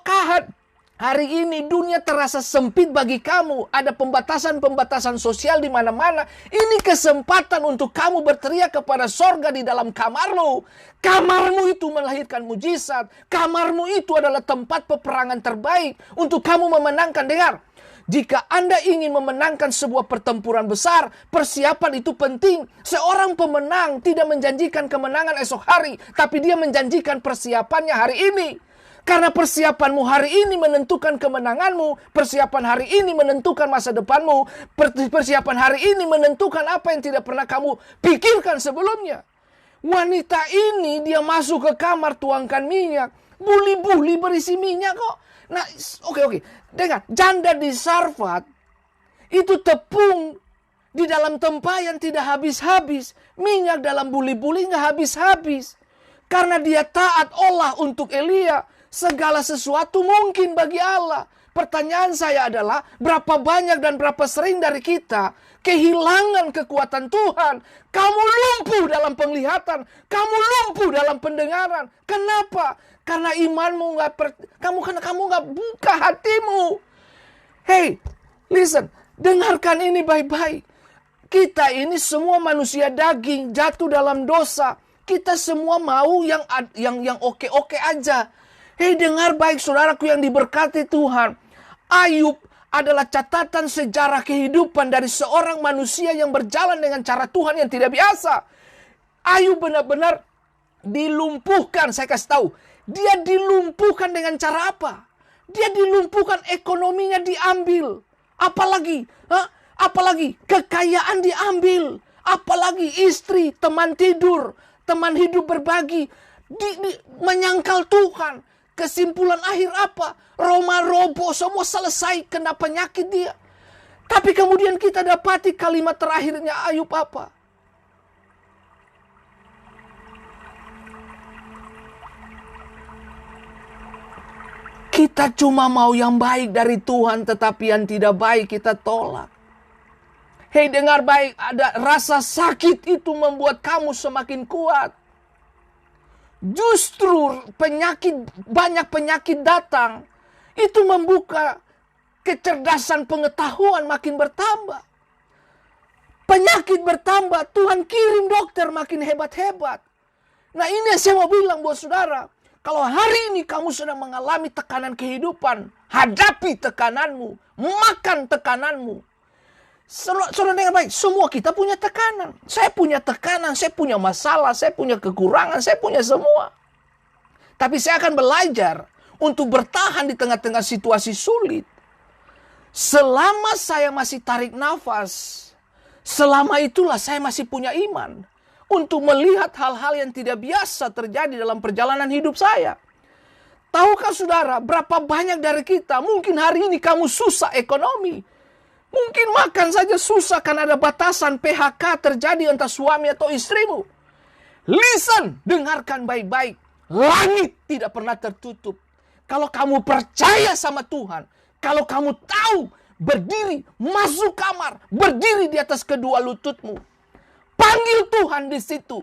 Hari ini dunia terasa sempit bagi kamu. Ada pembatasan-pembatasan sosial di mana-mana. Ini kesempatan untuk kamu berteriak kepada sorga di dalam kamarmu. Kamarmu itu melahirkan mujizat. Kamarmu itu adalah tempat peperangan terbaik untuk kamu memenangkan. Dengar, jika Anda ingin memenangkan sebuah pertempuran besar, persiapan itu penting. Seorang pemenang tidak menjanjikan kemenangan esok hari, tapi dia menjanjikan persiapannya hari ini. Karena persiapanmu hari ini menentukan kemenanganmu. Persiapan hari ini menentukan masa depanmu. Persiapan hari ini menentukan apa yang tidak pernah kamu pikirkan sebelumnya. Wanita ini dia masuk ke kamar tuangkan minyak. Buli-buli berisi minyak kok. Nah, oke. Dengar, janda di Sarfat itu tepung di dalam tempayan tidak habis-habis. Minyak dalam buli-buli nggak habis-habis. Karena dia taat olah untuk Elia. Segala sesuatu mungkin bagi Allah. Pertanyaan saya adalah, berapa banyak dan berapa sering dari kita kehilangan kekuatan Tuhan? Kamu lumpuh dalam penglihatan, kamu lumpuh dalam pendengaran. Kenapa? Karena imanmu kamu nggak buka hatimu. Hey, listen, dengarkan ini baik-baik. Kita ini semua manusia daging, jatuh dalam dosa. Kita semua mau yang oke-oke aja. Hei, dengar baik saudaraku yang diberkati Tuhan. Ayub adalah catatan sejarah kehidupan dari seorang manusia yang berjalan dengan cara Tuhan yang tidak biasa. Ayub benar-benar dilumpuhkan, saya kasih tahu. Dia dilumpuhkan dengan cara apa? Dia dilumpuhkan, ekonominya diambil. Apalagi kekayaan diambil. Apalagi istri, teman tidur, teman hidup berbagi. Menyangkal Tuhan. Kesimpulan akhir apa? Roma roboh, semua selesai, kena penyakit dia. Tapi kemudian kita dapati kalimat terakhirnya Ayub apa? Kita cuma mau yang baik dari Tuhan, tetapi yang tidak baik kita tolak. Hei, dengar baik, ada rasa sakit itu membuat kamu semakin kuat. Justru banyak penyakit datang, itu membuka kecerdasan pengetahuan makin bertambah. Penyakit bertambah, Tuhan kirim dokter makin hebat-hebat. Nah, ini yang saya mau bilang buat saudara. Kalau hari ini kamu sedang mengalami tekanan kehidupan, hadapi tekananmu, makan tekananmu. Saudara dengar baik, semua kita punya tekanan. Saya punya tekanan, saya punya masalah, saya punya kekurangan, saya punya semua. Tapi saya akan belajar untuk bertahan di tengah-tengah situasi sulit. Selama saya masih tarik nafas, selama itulah saya masih punya iman untuk melihat hal-hal yang tidak biasa terjadi dalam perjalanan hidup saya. Tahukah saudara, berapa banyak dari kita, mungkin hari ini kamu susah ekonomi. Mungkin makan saja susah karena ada batasan PHK terjadi entah suami atau istrimu. Listen, dengarkan baik-baik. Langit tidak pernah tertutup. Kalau kamu percaya sama Tuhan, kalau kamu tahu berdiri, masuk kamar, berdiri di atas kedua lututmu. Panggil Tuhan di situ.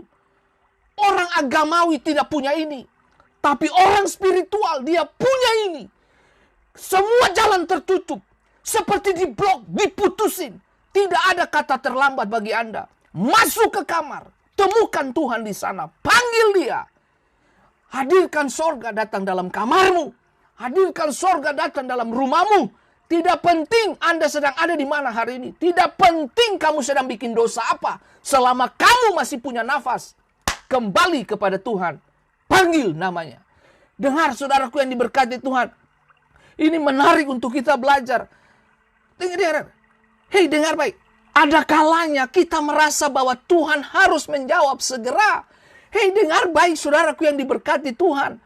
Orang agamawi tidak punya ini. Tapi orang spiritual dia punya ini. Semua jalan tertutup. Seperti diblok, diputusin. Tidak ada kata terlambat bagi Anda. Masuk ke kamar. Temukan Tuhan di sana. Panggil dia. Hadirkan sorga datang dalam kamarmu. Hadirkan sorga datang dalam rumahmu. Tidak penting Anda sedang ada di mana hari ini. Tidak penting kamu sedang bikin dosa apa. Selama kamu masih punya nafas. Kembali kepada Tuhan. Panggil namanya. Dengar saudaraku yang diberkati Tuhan. Ini menarik untuk kita belajar. Dengar. Hei, dengar baik. Ada kalanya kita merasa bahwa Tuhan harus menjawab segera. Hei, dengar baik saudaraku yang diberkati Tuhan.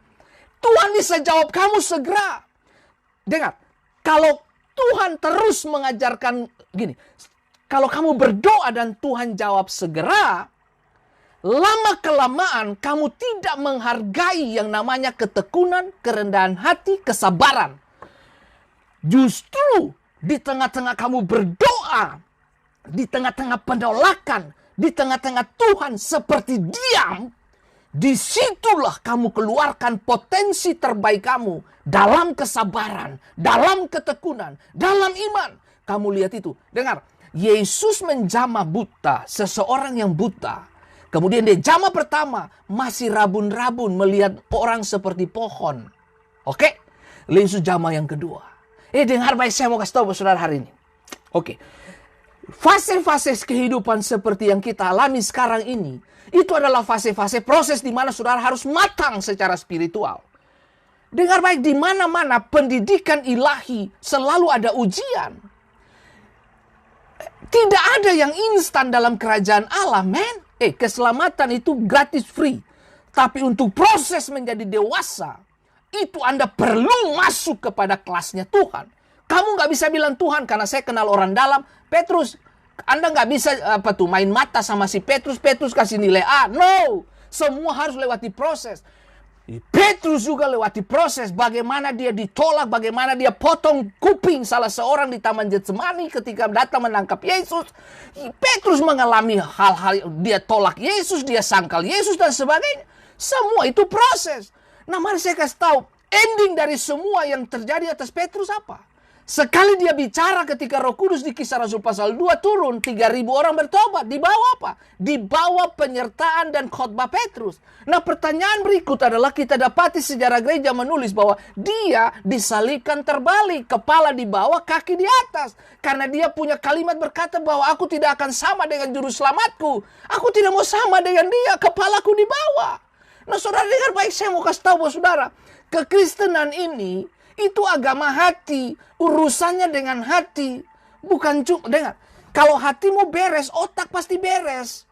Tuhan bisa jawab kamu segera. Dengar, kalau Tuhan terus mengajarkan gini. Kalau kamu berdoa dan Tuhan jawab segera, lama-kelamaan kamu tidak menghargai yang namanya ketekunan, kerendahan hati, kesabaran. Justru di tengah-tengah kamu berdoa, di tengah-tengah penolakan, di tengah-tengah Tuhan seperti diam, disitulah kamu keluarkan potensi terbaik kamu dalam kesabaran, dalam ketekunan, dalam iman. Kamu lihat itu. Dengar, Yesus menjamah buta, seseorang yang buta. Kemudian dia jamah pertama, masih rabun-rabun melihat orang seperti pohon. Oke? Yesus jamah yang kedua. Dengar baik, saya mau kasih tahu saudara hari ini. Oke. Fase-fase kehidupan seperti yang kita alami sekarang ini, itu adalah fase-fase proses di mana saudara harus matang secara spiritual. Dengar baik, di mana-mana pendidikan ilahi selalu ada ujian. Tidak ada yang instan dalam kerajaan Allah, men. Keselamatan itu gratis free. Tapi untuk proses menjadi dewasa, itu Anda perlu masuk kepada kelasnya Tuhan. Kamu nggak bisa bilang Tuhan, karena saya kenal orang dalam. Petrus, Anda nggak bisa main mata sama si Petrus. Petrus kasih nilai A. No, semua harus lewati proses. Petrus juga lewati proses. Bagaimana dia ditolak, bagaimana dia potong kuping salah seorang di Taman Getsemani ketika datang menangkap Yesus. Petrus mengalami hal-hal, dia tolak Yesus, dia sangkal Yesus dan sebagainya. Semua itu proses. Nah, mari saya kasih tahu, ending dari semua yang terjadi atas Petrus apa? Sekali dia bicara ketika Roh Kudus di Kisah Rasul pasal 2 turun, 3.000 orang bertobat. Di bawah apa? Di bawah penyertaan dan khotbah Petrus. Nah, pertanyaan berikut adalah kita dapati sejarah gereja menulis bahwa dia disalibkan terbalik. Kepala di bawah, kaki di atas. Karena dia punya kalimat berkata bahwa aku tidak akan sama dengan juru selamatku. Aku tidak mau sama dengan dia, kepalaku di bawah. Nah, saudara dengar baik, saya mau kasih tahu bahwa saudara, kekristenan ini itu agama hati, urusannya dengan hati. Bukan cuma, dengar, kalau hatimu beres, otak pasti beres.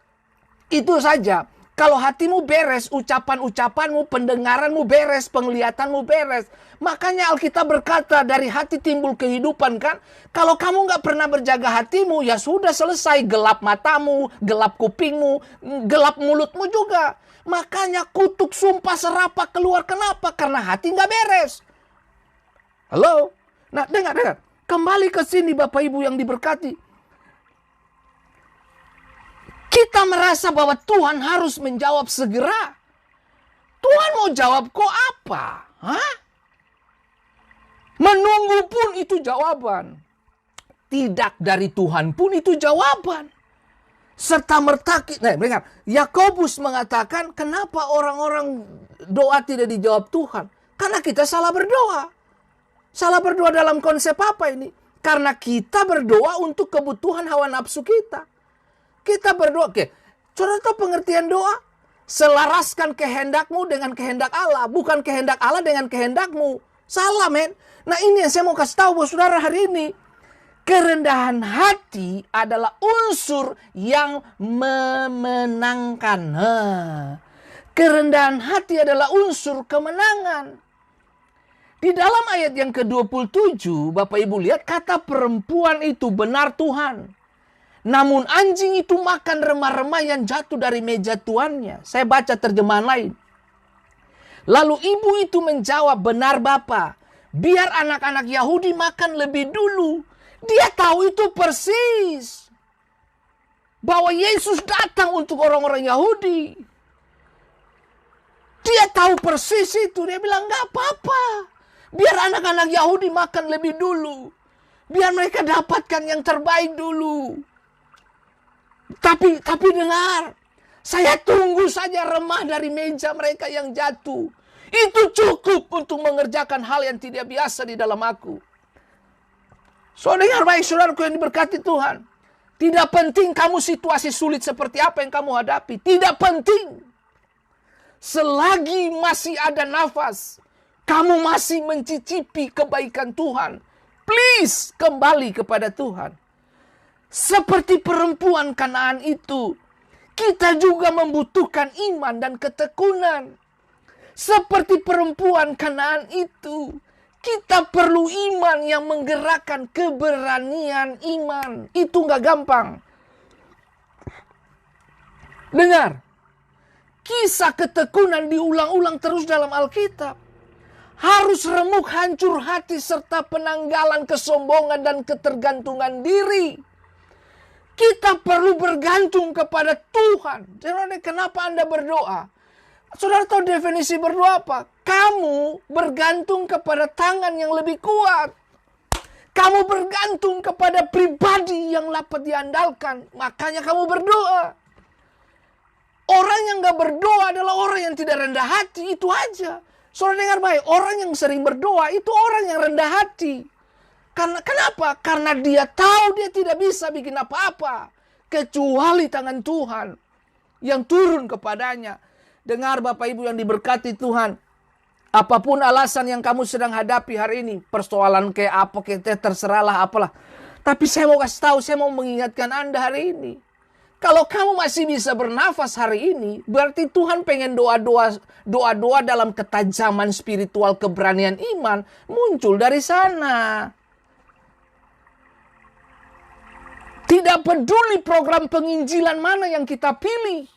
Itu saja. Kalau hatimu beres, ucapan-ucapanmu, pendengaranmu beres, penglihatanmu beres. Makanya Alkitab berkata, dari hati timbul kehidupan, kan? Kalau kamu nggak pernah berjaga hatimu, ya sudah selesai. Gelap matamu, gelap kupingmu, gelap mulutmu juga. Makanya kutuk, sumpah, serapah keluar. Kenapa? Karena hati nggak beres. Halo? Nah, dengar. Kembali ke sini Bapak Ibu yang diberkati. Kita merasa bahwa Tuhan harus menjawab segera. Tuhan mau jawab kok apa? Hah? Menunggu pun itu jawaban. Tidak dari Tuhan pun itu jawaban. Serta merta, nah, dengar, Yakobus mengatakan, kenapa orang-orang doa tidak dijawab Tuhan? Karena kita salah berdoa. Salah berdoa dalam konsep apa ini? Karena kita berdoa untuk kebutuhan hawa nafsu kita. Kita berdoa, saudara tahu pengertian doa? Selaraskan kehendakmu dengan kehendak Allah. Bukan kehendak Allah dengan kehendakmu. Salah, men. Nah, ini yang saya mau kasih tahu buat saudara hari ini. Kerendahan hati adalah unsur yang memenangkan. Kerendahan hati adalah unsur kemenangan. Di dalam ayat yang ke-27, Bapak Ibu lihat, kata perempuan itu benar Tuhan. Namun anjing itu makan remah-remah yang jatuh dari meja tuannya. Saya baca terjemahan lain. Lalu ibu itu menjawab, benar Bapa, biar anak-anak Yahudi makan lebih dulu. Dia tahu itu persis. Bahwa Yesus datang untuk orang-orang Yahudi. Dia tahu persis itu. Dia bilang, gak apa-apa. Biar anak-anak Yahudi makan lebih dulu. Biar mereka dapatkan yang terbaik dulu. Tapi dengar. Saya tunggu saja remah dari meja mereka yang jatuh. Itu cukup untuk mengerjakan hal yang tidak biasa di dalam aku. So, dengar baik saudaraku yang diberkati Tuhan. Tidak penting kamu situasi sulit seperti apa yang kamu hadapi. Tidak penting. Selagi masih ada nafas, kamu masih mencicipi kebaikan Tuhan. Please, kembali kepada Tuhan. Seperti perempuan Kanaan itu, kita juga membutuhkan iman dan ketekunan. Seperti perempuan Kanaan itu, kita perlu iman yang menggerakkan keberanian iman. Itu nggak gampang. Dengar, kisah ketekunan diulang-ulang terus dalam Alkitab. Harus remuk hancur hati serta penanggalan kesombongan dan ketergantungan diri. Kita perlu bergantung kepada Tuhan. Jadi kenapa Anda berdoa? Saudara tahu definisi berdoa apa? Kamu bergantung kepada tangan yang lebih kuat. Kamu bergantung kepada pribadi yang dapat diandalkan. Makanya kamu berdoa. Orang yang gak berdoa adalah orang yang tidak rendah hati. Itu aja. Saudara dengar baik. Orang yang sering berdoa itu orang yang rendah hati. Kenapa? Karena dia tahu dia tidak bisa bikin apa-apa. Kecuali tangan Tuhan yang turun kepadanya. Dengar Bapak Ibu yang diberkati Tuhan. Apapun alasan yang kamu sedang hadapi hari ini. Persoalan kayak apa, kayak terserahlah apalah. Tapi saya mau kasih tahu, saya mau mengingatkan Anda hari ini. Kalau kamu masih bisa bernafas hari ini, berarti Tuhan pengen doa-doa dalam ketajaman spiritual, keberanian iman muncul dari sana. Tidak peduli program penginjilan mana yang kita pilih.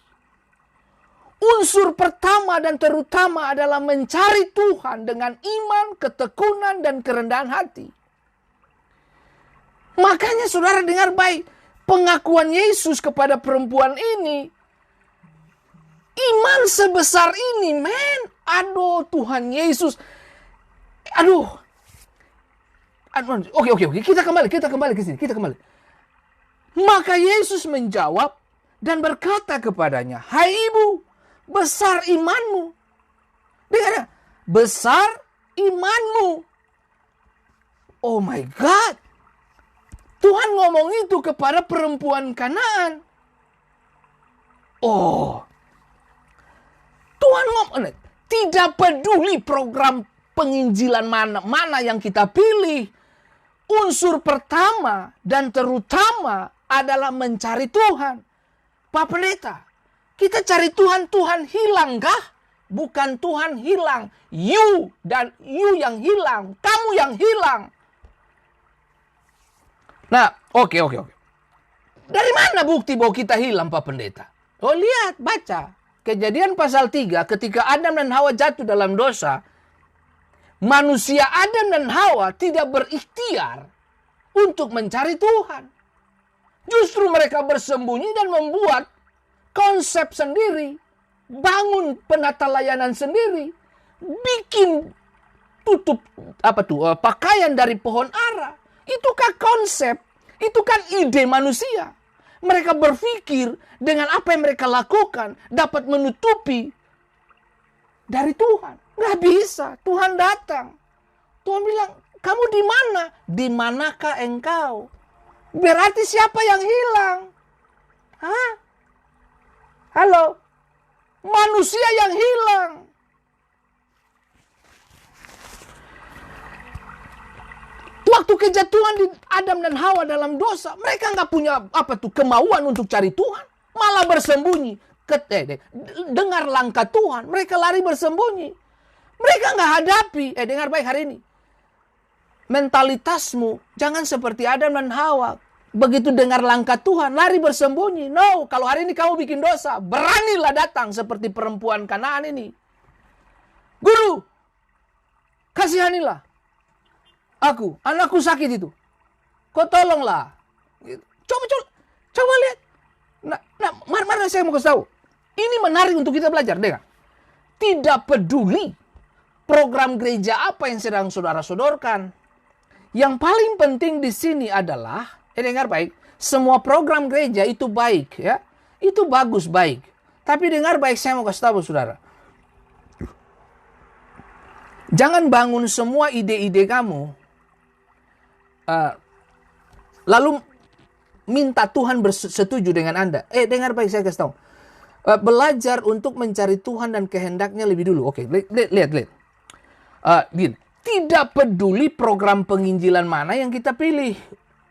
Unsur pertama dan terutama adalah mencari Tuhan dengan iman, ketekunan, dan kerendahan hati. Makanya saudara dengar baik. Pengakuan Yesus kepada perempuan ini. Iman sebesar ini, men. Aduh, Tuhan Yesus. Aduh. Oke. Kita kembali ke sini. Maka Yesus menjawab dan berkata kepadanya, "Hai ibu, besar imanmu." Dengar, besar imanmu. Oh my God. Tuhan ngomong itu kepada perempuan Kanaan. Oh. Tuhan ngomong, tidak peduli program penginjilan mana yang kita pilih. Unsur pertama dan terutama adalah mencari Tuhan. Pak Pendeta, kita cari Tuhan, Tuhan hilangkah? Bukan Tuhan hilang. You yang hilang. Kamu yang hilang. Nah, oke. Dari mana bukti bahwa kita hilang, Pak Pendeta? Oh, lihat, baca. Kejadian pasal 3, ketika Adam dan Hawa jatuh dalam dosa, manusia Adam dan Hawa tidak berikhtiar untuk mencari Tuhan. Justru mereka bersembunyi dan membuat konsep sendiri, bangun penata layanan sendiri, bikin pakaian dari pohon ara. Itukah konsep? Itu kan ide manusia. Mereka berpikir dengan apa yang mereka lakukan dapat menutupi dari Tuhan. Nggak bisa. Tuhan datang. Tuhan bilang, kamu di mana? Di manakah engkau? Berarti siapa yang hilang? Hah? Halo? Manusia yang hilang. Waktu kejatuhan di Adam dan Hawa dalam dosa, mereka nggak punya kemauan untuk cari Tuhan, malah bersembunyi. Dengar langkah Tuhan, mereka lari bersembunyi. Mereka nggak hadapi. Dengar baik hari ini. Mentalitasmu jangan seperti Adam dan Hawa. Begitu dengar langkah Tuhan, lari bersembunyi. No, kalau hari ini kamu bikin dosa, beranilah datang seperti perempuan Kanaan ini. Guru, kasihanilah aku, anakku sakit itu. Kau tolonglah. Coba lihat. Mari saya mau kasih tahu. Ini menarik untuk kita belajar, dengar. Tidak peduli program gereja apa yang sedang saudara sodorkan. Yang paling penting di sini adalah, dengar baik, semua program gereja itu baik, ya. Itu bagus, baik. Tapi dengar baik, saya mau kasih tahu saudara. Jangan bangun semua ide-ide kamu lalu minta Tuhan bersetuju dengan Anda. Dengar baik, saya kasih tahu. Belajar untuk mencari Tuhan dan kehendaknya lebih dulu. Oke, lihat. Tidak peduli program penginjilan mana yang kita pilih.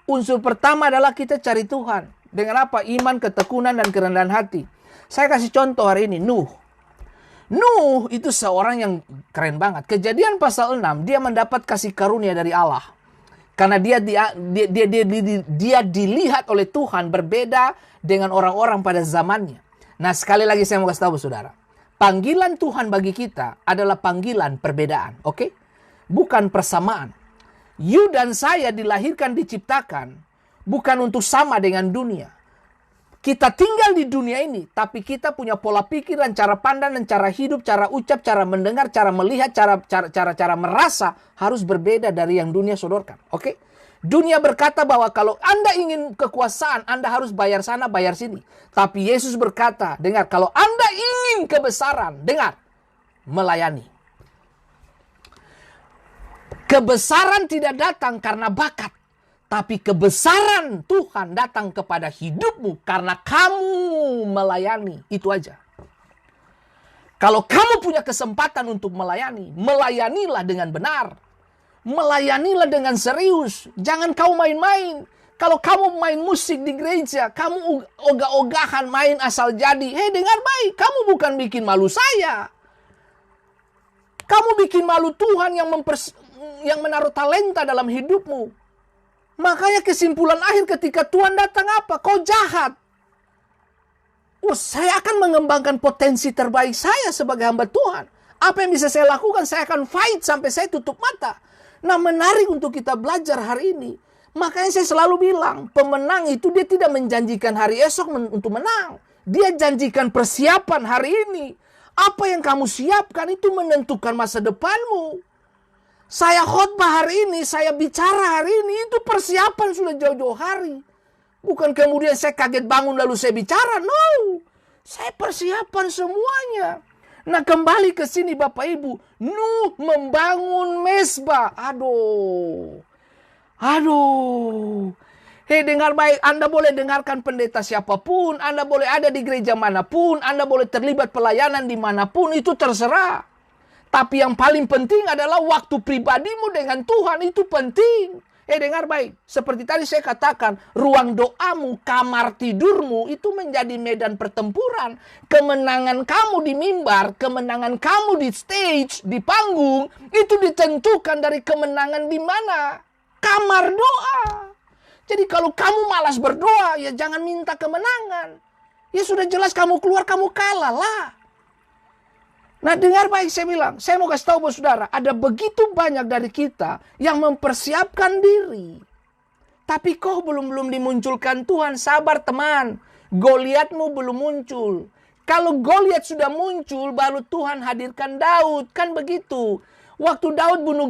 Unsur pertama adalah kita cari Tuhan. Dengan apa? Iman, ketekunan, dan kerendahan hati. Saya kasih contoh hari ini, Nuh. Nuh itu seorang yang keren banget. Kejadian pasal 6, dia mendapat kasih karunia dari Allah. Karena dia dilihat oleh Tuhan berbeda dengan orang-orang pada zamannya. Nah, sekali lagi saya mau kasih tahu saudara. Panggilan Tuhan bagi kita adalah panggilan perbedaan. Oke? Bukan persamaan. You dan saya dilahirkan, diciptakan bukan untuk sama dengan dunia. Kita tinggal di dunia ini, tapi kita punya pola pikir dan cara pandang dan cara hidup, cara ucap, cara mendengar, cara melihat, cara merasa harus berbeda dari yang dunia sodorkan. Oke? Dunia berkata bahwa kalau Anda ingin kekuasaan, Anda harus bayar sana, bayar sini. Tapi Yesus berkata, dengar, kalau Anda ingin kebesaran, dengar, melayani. Kebesaran tidak datang karena bakat. Tapi kebesaran Tuhan datang kepada hidupmu karena kamu melayani. Itu aja. Kalau kamu punya kesempatan untuk melayani, melayanilah dengan benar. Melayanilah dengan serius. Jangan kau main-main. Kalau kamu main musik di gereja, kamu ogah-ogahan main asal jadi. Hei, dengar baik, kamu bukan bikin malu saya. Kamu bikin malu Tuhan yang menaruh talenta dalam hidupmu. Makanya kesimpulan akhir ketika Tuhan datang apa? Kau jahat. Saya akan mengembangkan potensi terbaik saya sebagai hamba Tuhan. Apa yang bisa saya lakukan? Saya akan fight sampai saya tutup mata. Nah, menarik untuk kita belajar hari ini. Makanya saya selalu bilang, pemenang itu dia tidak menjanjikan hari esok untuk menang. Dia janjikan persiapan hari ini. Apa yang kamu siapkan itu menentukan masa depanmu. Saya khotbah hari ini, saya bicara hari ini, itu persiapan sudah jauh-jauh hari. Bukan kemudian saya kaget bangun lalu saya bicara, no. Saya persiapan semuanya. Nah, kembali ke sini Bapak Ibu, Nuh membangun mezbah. Aduh. Hei, dengar baik, Anda boleh dengarkan pendeta siapapun, Anda boleh ada di gereja manapun, Anda boleh terlibat pelayanan dimanapun, itu terserah. Tapi yang paling penting adalah waktu pribadimu dengan Tuhan, itu penting. Dengar baik, seperti tadi saya katakan, ruang doamu, kamar tidurmu itu menjadi medan pertempuran. Kemenangan kamu di mimbar, kemenangan kamu di stage, di panggung, itu ditentukan dari kemenangan di mana? Kamar doa. Jadi kalau kamu malas berdoa, ya jangan minta kemenangan. Ya sudah jelas kamu keluar, kamu kalah lah. Nah, dengar baik, saya bilang, saya mau kasih tahu buat saudara, ada begitu banyak dari kita yang mempersiapkan diri. Tapi kok belum dimunculkan Tuhan, sabar teman. Goliatmu belum muncul. Kalau Goliat sudah muncul, baru Tuhan hadirkan Daud, kan begitu. Waktu Daud bunuh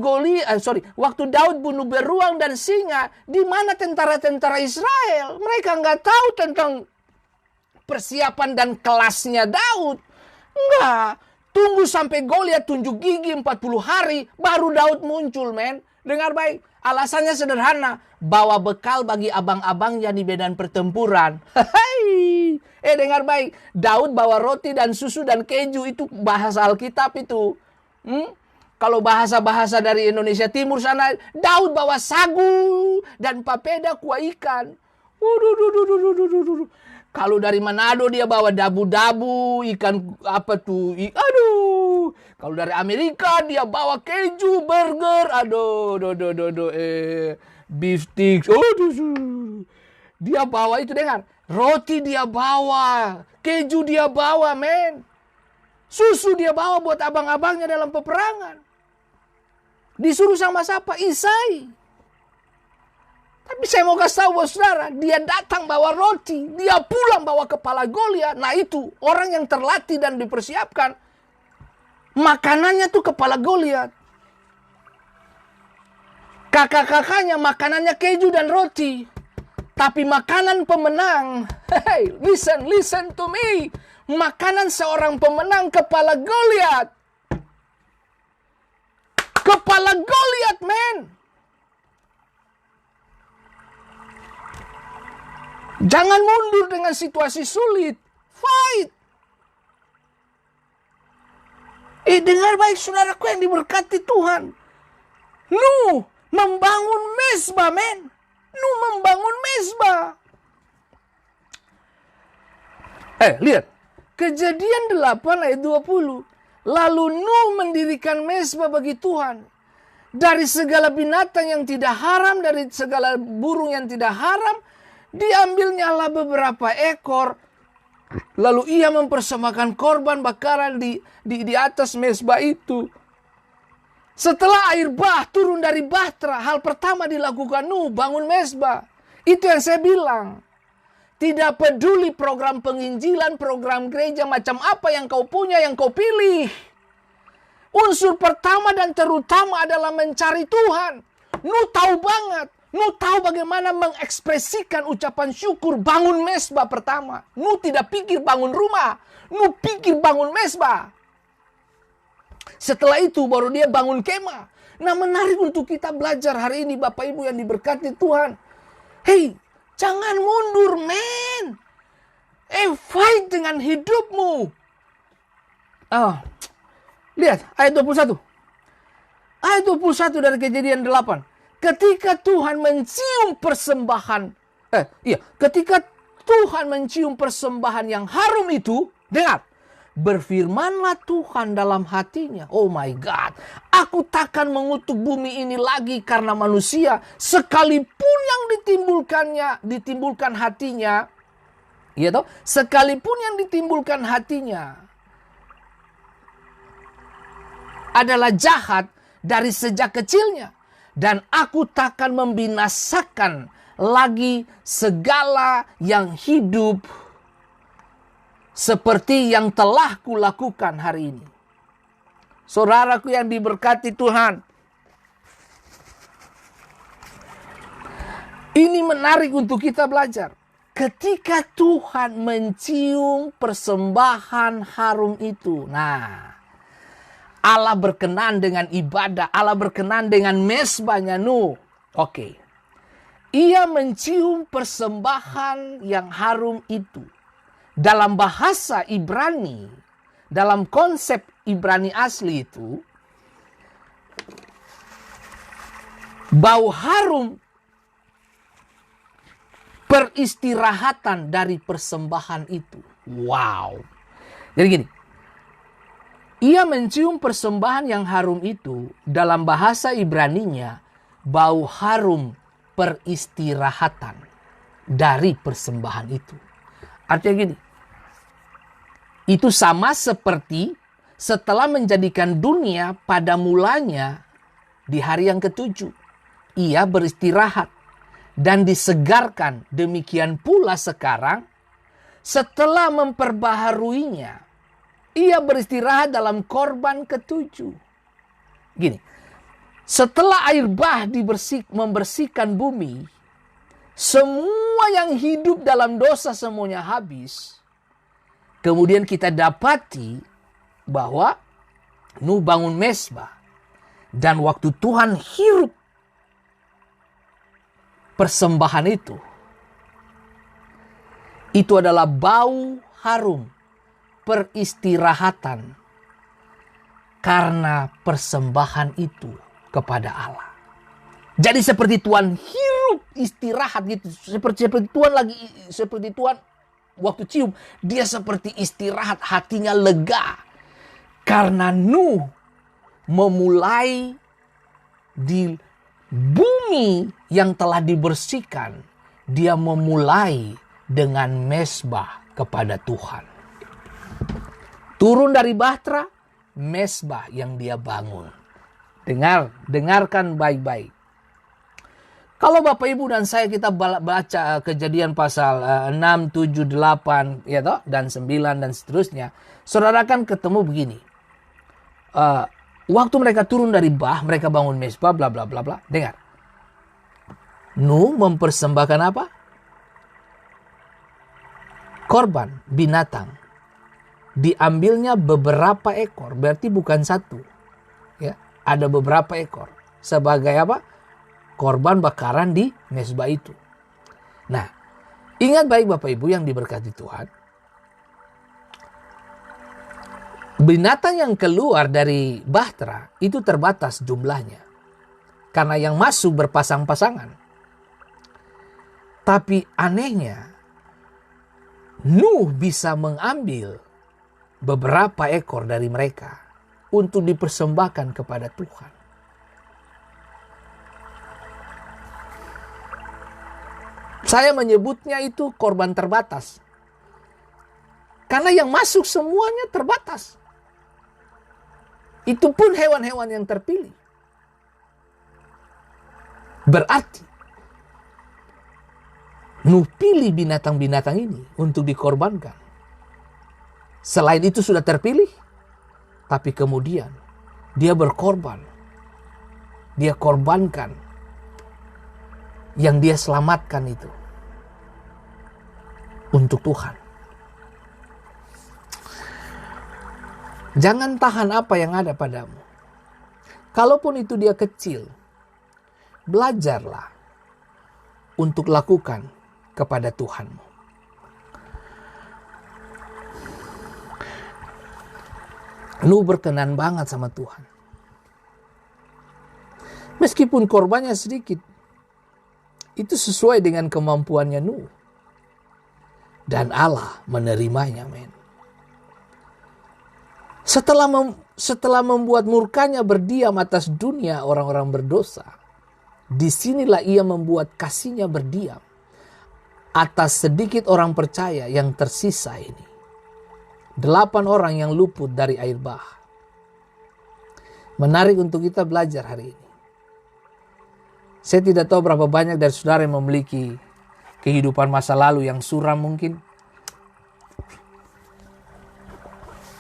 waktu Daud bunuh beruang dan singa, di mana tentara-tentara Israel? Mereka nggak tahu tentang persiapan dan kelasnya Daud. Enggak. Tunggu sampai Goliat tunjuk gigi 40 hari, baru Daud muncul, men. Dengar baik, alasannya sederhana. Bawa bekal bagi abang-abangnya di medan pertempuran. Dengar baik, Daud bawa roti dan susu dan keju, itu bahasa Alkitab itu. Kalau bahasa-bahasa dari Indonesia Timur sana, Daud bawa sagu dan papeda kuah ikan. Kalau dari Manado dia bawa dabu-dabu, ikan apa tuh? Kalau dari Amerika dia bawa keju, burger, beef sticks. Dia bawa itu, dengar. Roti dia bawa, keju dia bawa, men. Susu dia bawa buat abang-abangnya dalam peperangan. Disuruh sama siapa? Isai. Tapi saya mau kasih tahu buat saudara, dia datang bawa roti, dia pulang bawa kepala Goliat. Nah itu, orang yang terlatih dan dipersiapkan, makanannya tuh kepala Goliat. Kakak-kakaknya makanannya keju dan roti. Tapi makanan pemenang, hey, listen to me. Makanan seorang pemenang kepala Goliat. Kepala Goliat, men. Jangan mundur dengan situasi sulit. Fight. Dengar baik saudaraku yang diberkati Tuhan. Nuh membangun mezbah, men. Nuh membangun mezbah. Lihat. Kejadian 8 ayat 20. Lalu Nuh mendirikan mezbah bagi Tuhan. Dari segala binatang yang tidak haram, dari segala burung yang tidak haram, diambilnyalah beberapa ekor. Lalu ia mempersembahkan korban bakaran di atas mezbah itu. Setelah air bah turun dari bahtera, hal pertama dilakukan Nuh, bangun mezbah. Itu yang saya bilang. Tidak peduli program penginjilan, program gereja macam apa yang kau punya, yang kau pilih. Unsur pertama dan terutama adalah mencari Tuhan. Nu tahu banget. Nu tahu bagaimana mengekspresikan ucapan syukur bangun mesbah pertama. Nu tidak pikir bangun rumah. Nu pikir bangun mesbah. Setelah itu baru dia bangun kemah. Nah, menarik untuk kita belajar hari ini Bapak Ibu yang diberkati Tuhan. Hei, jangan mundur men. Fight dengan hidupmu. Lihat ayat 21. Ayat 21 dari Kejadian 8. Ketika Tuhan mencium persembahan. Ketika Tuhan mencium persembahan yang harum itu. Dengar. Berfirmanlah Tuhan dalam hatinya. Oh my God. Aku takkan mengutuk bumi ini lagi karena manusia. Sekalipun yang ditimbulkan hatinya. Iya toh? Sekalipun yang ditimbulkan hatinya adalah jahat dari sejak kecilnya. Dan aku takkan membinasakan lagi segala yang hidup seperti yang telah kulakukan hari ini. Saudaraku yang diberkati Tuhan. Ini menarik untuk kita belajar. Ketika Tuhan mencium persembahan harum itu. Nah, Allah berkenan dengan ibadah. Allah berkenan dengan mesbahnya Nuh. Oke. Ia mencium persembahan yang harum itu. Dalam bahasa Ibrani, dalam konsep Ibrani asli itu, bau harum peristirahatan dari persembahan itu. Wow. Jadi gini. Ia mencium persembahan yang harum itu, dalam bahasa Ibraninya, bau harum peristirahatan dari persembahan itu. Artinya gini, itu sama seperti setelah menjadikan dunia pada mulanya di hari yang ketujuh. Ia beristirahat dan disegarkan. Demikian pula sekarang setelah memperbaharuinya. Ia beristirahat dalam korban ketujuh. Gini, setelah air bah membersihkan bumi, semua yang hidup dalam dosa semuanya habis. Kemudian kita dapati bahwa Nuh bangun mesbah. Dan waktu Tuhan hirup persembahan itu adalah bau harum peristirahatan karena persembahan itu kepada Allah. Jadi seperti Tuhan hirup istirahat gitu, seperti Tuhan waktu cium, dia seperti istirahat, hatinya lega karena Nuh memulai di bumi yang telah dibersihkan, dia memulai dengan mesbah kepada Tuhan. Turun dari bahtera, mesbah yang dia bangun. Dengarkan baik-baik. Kalau Bapak Ibu dan saya kita baca Kejadian pasal 6, 7, 8 ya toh, dan 9 dan seterusnya, saudara kan ketemu begini. Waktu mereka turun dari bah, mereka bangun mesbah, bla bla bla bla. Dengar. Nuh mempersembahkan apa? Korban binatang. Diambilnya beberapa ekor, berarti bukan satu. Ya, ada beberapa ekor sebagai apa? Korban bakaran di mesbah itu. Nah, ingat baik Bapak Ibu yang diberkati Tuhan. Binatang yang keluar dari bahtera itu terbatas jumlahnya. Karena yang masuk berpasang-pasangan. Tapi anehnya, Nuh bisa mengambil beberapa ekor dari mereka untuk dipersembahkan kepada Tuhan. Saya menyebutnya itu korban terbatas. Karena yang masuk semuanya terbatas. Itu pun hewan-hewan yang terpilih. Berarti Nuh pilih binatang-binatang ini untuk dikorbankan. Selain itu sudah terpilih, tapi kemudian dia berkorban. Dia korbankan yang dia selamatkan itu untuk Tuhan. Jangan tahan apa yang ada padamu. Kalaupun itu dia kecil, belajarlah untuk lakukan kepada Tuhanmu. Nuh berkenan banget sama Tuhan. Meskipun korbannya sedikit, itu sesuai dengan kemampuannya Nuh. Dan Allah menerimanya, men. Setelah membuat murkanya berdiam atas dunia orang-orang berdosa, disinilah ia membuat kasihnya berdiam atas sedikit orang percaya yang tersisa ini. 8 orang yang luput dari air bah. Menarik untuk kita belajar hari ini. Saya tidak tahu berapa banyak dari saudara yang memiliki kehidupan masa lalu yang suram mungkin.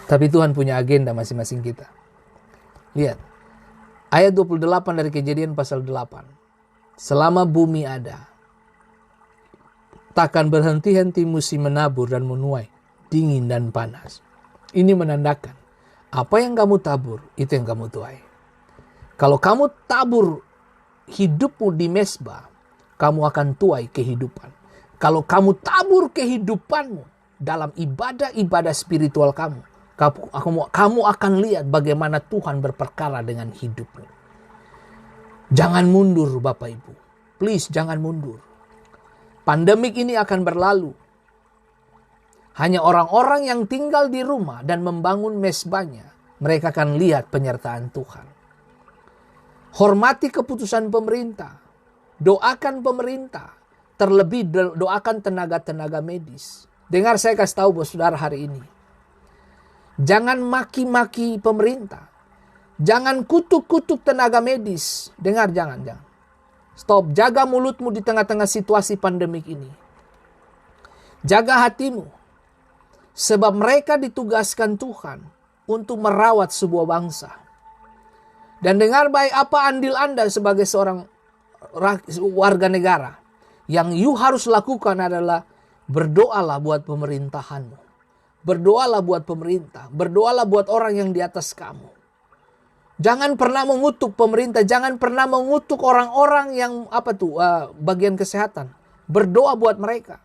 Tapi Tuhan punya agenda masing-masing kita. Lihat. Ayat 28 dari Kejadian pasal 8. Selama bumi ada, takkan berhenti-henti musim menabur dan menuai, dingin dan panas. Ini menandakan apa yang kamu tabur, itu yang kamu tuai. Kalau kamu tabur hidupmu di mesbah, kamu akan tuai kehidupan. Kalau kamu tabur kehidupanmu dalam ibadah-ibadah spiritual kamu akan lihat bagaimana Tuhan berperkara dengan hidupmu. Jangan mundur Bapak Ibu. Please jangan mundur. Pandemik ini akan berlalu. Hanya orang-orang yang tinggal di rumah dan membangun mesbahnya, mereka akan lihat penyertaan Tuhan. Hormati keputusan pemerintah. Doakan pemerintah. Terlebih doakan tenaga-tenaga medis. Dengar saya kasih tahu bos saudara hari ini. Jangan maki-maki pemerintah. Jangan kutuk-kutuk tenaga medis. Dengar, jangan. Stop, jaga mulutmu di tengah-tengah situasi pandemik ini. Jaga hatimu. Sebab mereka ditugaskan Tuhan untuk merawat sebuah bangsa. Dan dengar baik apa andil Anda sebagai seorang warga negara. Yang you harus lakukan adalah berdoalah buat pemerintahanmu. Berdoalah buat pemerintah. Berdoalah buat orang yang di atas kamu. Jangan pernah mengutuk pemerintah. Jangan pernah mengutuk orang-orang yang bagian kesehatan. Berdoa buat mereka.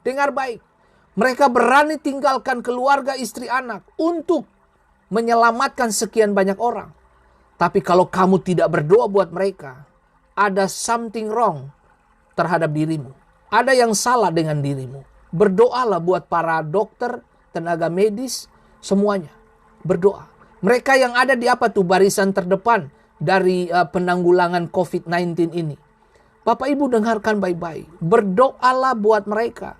Dengar baik. Mereka berani tinggalkan keluarga, istri, anak untuk menyelamatkan sekian banyak orang. Tapi kalau kamu tidak berdoa buat mereka, ada something wrong terhadap dirimu. Ada yang salah dengan dirimu. Berdoalah buat para dokter, tenaga medis, semuanya. Berdoa. Mereka yang ada di barisan terdepan dari penanggulangan COVID-19 ini. Bapak Ibu dengarkan baik-baik. Berdoalah buat mereka.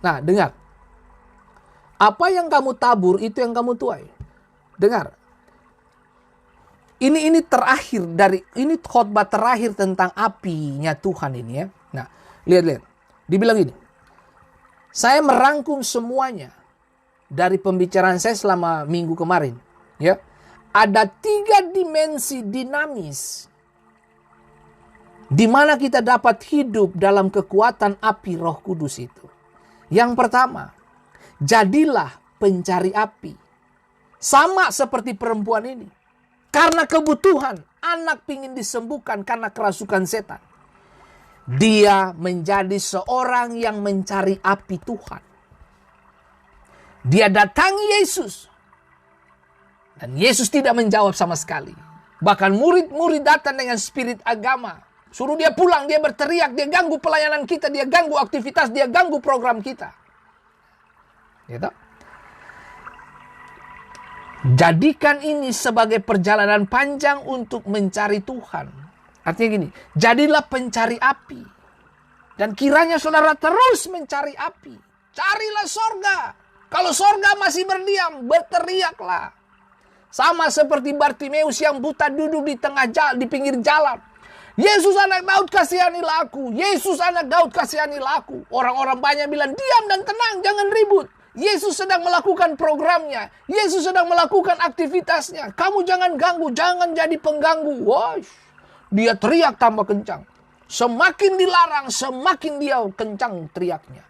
Nah, dengar. Apa yang kamu tabur, itu yang kamu tuai. Dengar. Ini terakhir ini khotbah terakhir tentang apinya Tuhan ini ya. Nah, lihat. Dibilang gini. Saya merangkum semuanya dari pembicaraan saya selama minggu kemarin, ya. Ada 3 dimensi dinamis di mana kita dapat hidup dalam kekuatan api Roh Kudus itu. Yang pertama, jadilah pencari api. Sama seperti perempuan ini. Karena kebutuhan, anak pingin disembuhkan karena kerasukan setan. Dia menjadi seorang yang mencari api Tuhan. Dia datangi Yesus. Dan Yesus tidak menjawab sama sekali. Bahkan murid-murid datang dengan spirit agama. Suruh dia pulang, dia berteriak, dia ganggu pelayanan kita, dia ganggu aktivitas, dia ganggu program kita. Gitu. Jadikan ini sebagai perjalanan panjang untuk mencari Tuhan. Artinya gini, jadilah pencari api. Dan kiranya saudara terus mencari api. Carilah sorga. Kalau sorga masih berdiam, berteriaklah. Sama seperti Bartimeus yang buta duduk di pinggir jalan. Yesus anak Daud kasihanilah aku. Yesus anak Daud kasihanilah aku. Orang-orang banyak bilang diam dan tenang, jangan ribut. Yesus sedang melakukan programnya. Yesus sedang melakukan aktivitasnya. Kamu jangan ganggu, jangan jadi pengganggu. Wah, dia teriak tambah kencang. Semakin dilarang, semakin dia kencang teriaknya.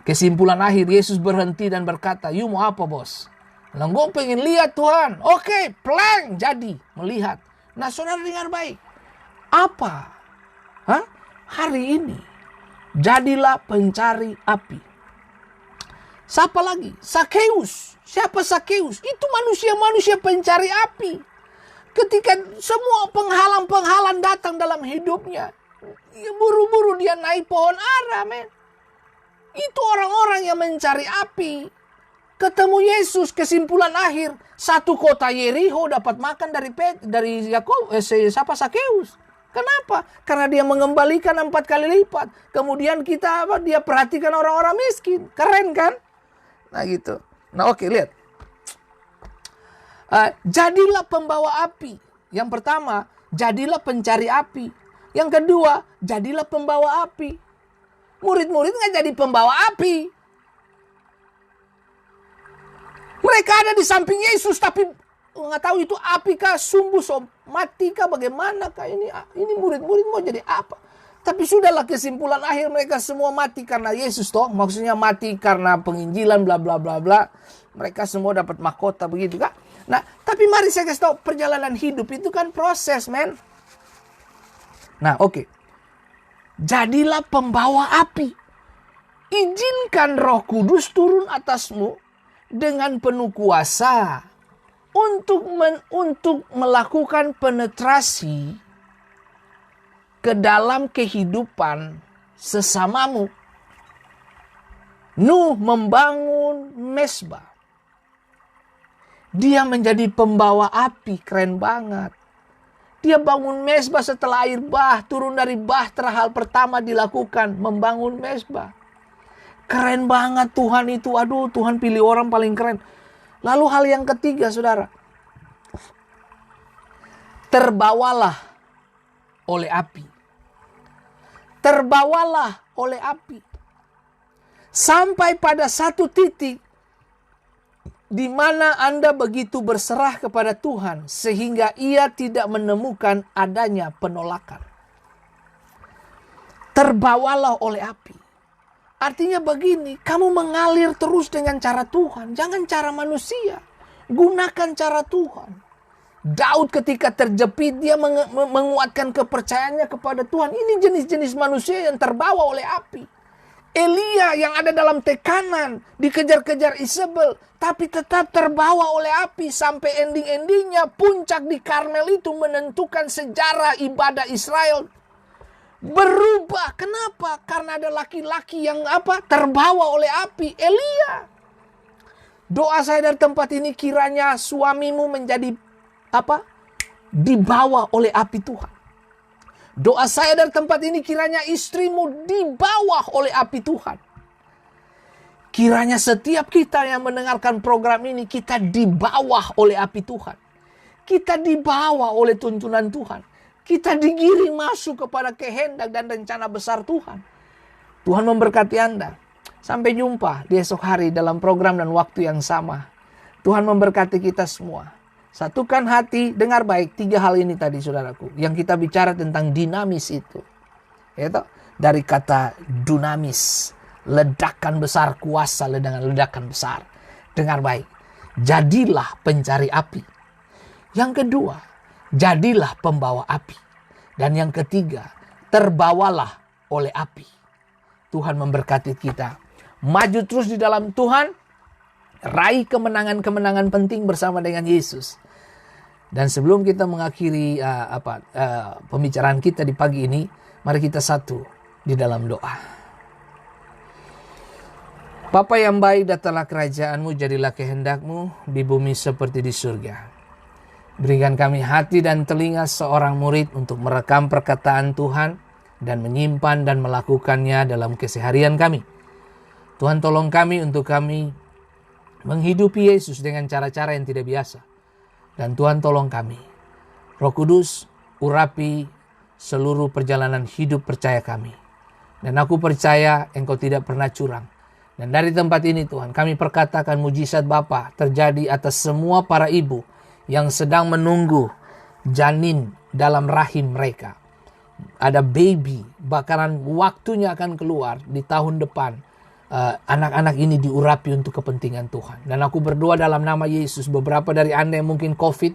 Kesimpulan akhir, Yesus berhenti dan berkata, "You mau apa, bos?" "Gue pengen lihat Tuhan." "Oke, pleng, jadi melihat." Nah, saudara dengar baik. Apa? Hari ini jadilah pencari api. Siapa lagi? Sakeus. Siapa Sakeus? Itu manusia-manusia pencari api. Ketika semua penghalang-penghalang datang dalam hidupnya, buru-buru dia naik pohon ara, men. Itu orang-orang yang mencari api. Ketemu Yesus, kesimpulan akhir, satu kota Yeriko dapat makan dari Sakeus. Kenapa? Karena dia mengembalikan 4 kali lipat. Kemudian dia perhatikan orang-orang miskin. Keren kan? Nah gitu. Nah oke, lihat. Jadilah pembawa api. Yang pertama, jadilah pencari api. Yang kedua, jadilah pembawa api. Murid-murid gak jadi pembawa api. Mereka ada di samping Yesus, tapi nggak tahu itu api kah, sumbu mati kah, bagaimana kah ini murid-murid mau jadi apa? Tapi sudahlah, kesimpulan akhir mereka semua mati karena Yesus toh, maksudnya mati karena penginjilan bla bla bla bla. Mereka semua dapat mahkota begitu kah? Nah, tapi mari saya kasih tahu, perjalanan hidup itu kan proses, men. Nah, oke. Jadilah pembawa api. Izinkan Roh Kudus turun atasmu dengan penuh kuasa untuk melakukan penetrasi ke dalam kehidupan sesamamu. Nuh membangun mezbah. Dia menjadi pembawa api, keren banget. Dia bangun mezbah setelah air bah turun dari bahtera, hal pertama dilakukan membangun mezbah. Keren banget Tuhan itu. Aduh, Tuhan pilih orang paling keren. Lalu hal yang ketiga, saudara. Terbawalah oleh api. Terbawalah oleh api. Sampai pada satu titik di mana Anda begitu berserah kepada Tuhan sehingga ia tidak menemukan adanya penolakan. Terbawalah oleh api. Artinya begini, kamu mengalir terus dengan cara Tuhan, jangan cara manusia. Gunakan cara Tuhan. Daud ketika terjepit, dia menguatkan kepercayaannya kepada Tuhan. Ini jenis-jenis manusia yang terbawa oleh api. Elia yang ada dalam tekanan, dikejar-kejar Isabel, tapi tetap terbawa oleh api sampai ending-endingnya puncak di Karmel itu menentukan sejarah ibadah Israel berubah. Kenapa? Karena ada laki-laki yang terbawa oleh api. Elia. Doa saya dari tempat ini, kiranya suamimu menjadi dibawa oleh api Tuhan. Doa saya dari tempat ini, kiranya istrimu dibawa oleh api Tuhan. Kiranya setiap kita yang mendengarkan program ini, kita dibawa oleh api Tuhan. Kita dibawa oleh tuntunan Tuhan. Kita digiring masuk kepada kehendak dan rencana besar Tuhan. Tuhan memberkati Anda. Sampai jumpa di esok hari dalam program dan waktu yang sama. Tuhan memberkati kita semua. Satukan hati, dengar baik 3 hal ini tadi saudaraku. Yang kita bicara tentang dinamis itu. Yaitu dari kata dunamis. Ledakan besar, kuasa dengan ledakan besar. Dengar baik. Jadilah pencari api. Yang kedua, jadilah pembawa api. Dan yang ketiga, terbawalah oleh api. Tuhan memberkati kita. Maju terus di dalam Tuhan. Raih kemenangan-kemenangan penting bersama dengan Yesus. Dan sebelum kita mengakhiri pembicaraan kita di pagi ini, mari kita satu di dalam doa. Bapa yang baik, datanglah kerajaan-Mu, jadilah kehendak-Mu di bumi seperti di surga. Berikan kami hati dan telinga seorang murid untuk merekam perkataan Tuhan dan menyimpan dan melakukannya dalam keseharian kami. Tuhan, tolong kami untuk kami menghidupi Yesus dengan cara-cara yang tidak biasa. Dan Tuhan, tolong kami. Roh Kudus, urapi seluruh perjalanan hidup percaya kami. Dan aku percaya Engkau tidak pernah curang. Dan dari tempat ini Tuhan, kami perkatakan mujizat Bapa terjadi atas semua para ibu yang sedang menunggu janin dalam rahim mereka. Ada baby, bakaran waktunya akan keluar di tahun depan. Anak-anak ini diurapi untuk kepentingan Tuhan. Dan aku berdoa dalam nama Yesus, beberapa dari Anda yang mungkin COVID,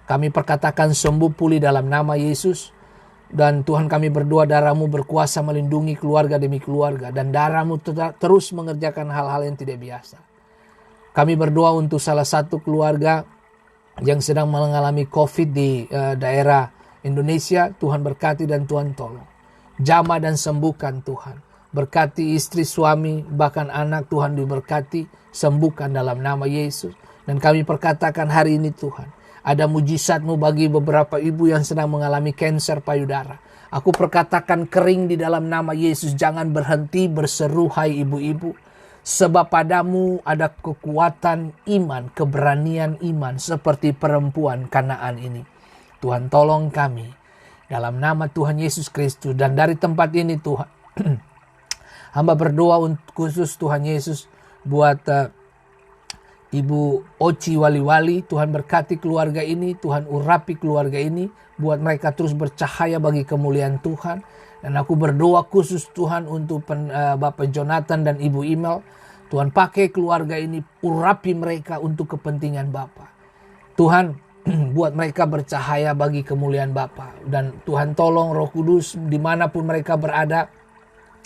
kami perkatakan sembuh pulih dalam nama Yesus. Dan Tuhan, kami berdoa darah-Mu berkuasa melindungi keluarga demi keluarga. Dan darah-Mu terus mengerjakan hal-hal yang tidak biasa. Kami berdoa untuk salah satu keluarga yang sedang mengalami COVID di daerah Indonesia. Tuhan berkati dan Tuhan tolong. Jamah dan sembuhkan Tuhan. Berkati istri, suami, bahkan anak, Tuhan diberkati. Sembuhkan dalam nama Yesus. Dan kami perkatakan hari ini Tuhan, ada mujizat-Mu bagi beberapa ibu yang sedang mengalami kanker payudara. Aku perkatakan kering di dalam nama Yesus. Jangan berhenti berseru, hai ibu-ibu. Sebab padamu ada kekuatan iman, keberanian iman seperti perempuan Kanaan ini. Tuhan tolong kami dalam nama Tuhan Yesus Kristus. Dan dari tempat ini Tuhan, hamba berdoa khusus Tuhan Yesus buat Ibu Oci Wali-Wali. Tuhan berkati keluarga ini, Tuhan urapi keluarga ini, buat mereka terus bercahaya bagi kemuliaan Tuhan. Dan aku berdoa khusus Tuhan untuk Bapak Jonathan dan Ibu Imel. Tuhan pakai keluarga ini, urapi mereka untuk kepentingan Bapak. Tuhan, buat mereka bercahaya bagi kemuliaan Bapa. Dan Tuhan tolong Roh Kudus dimanapun mereka berada,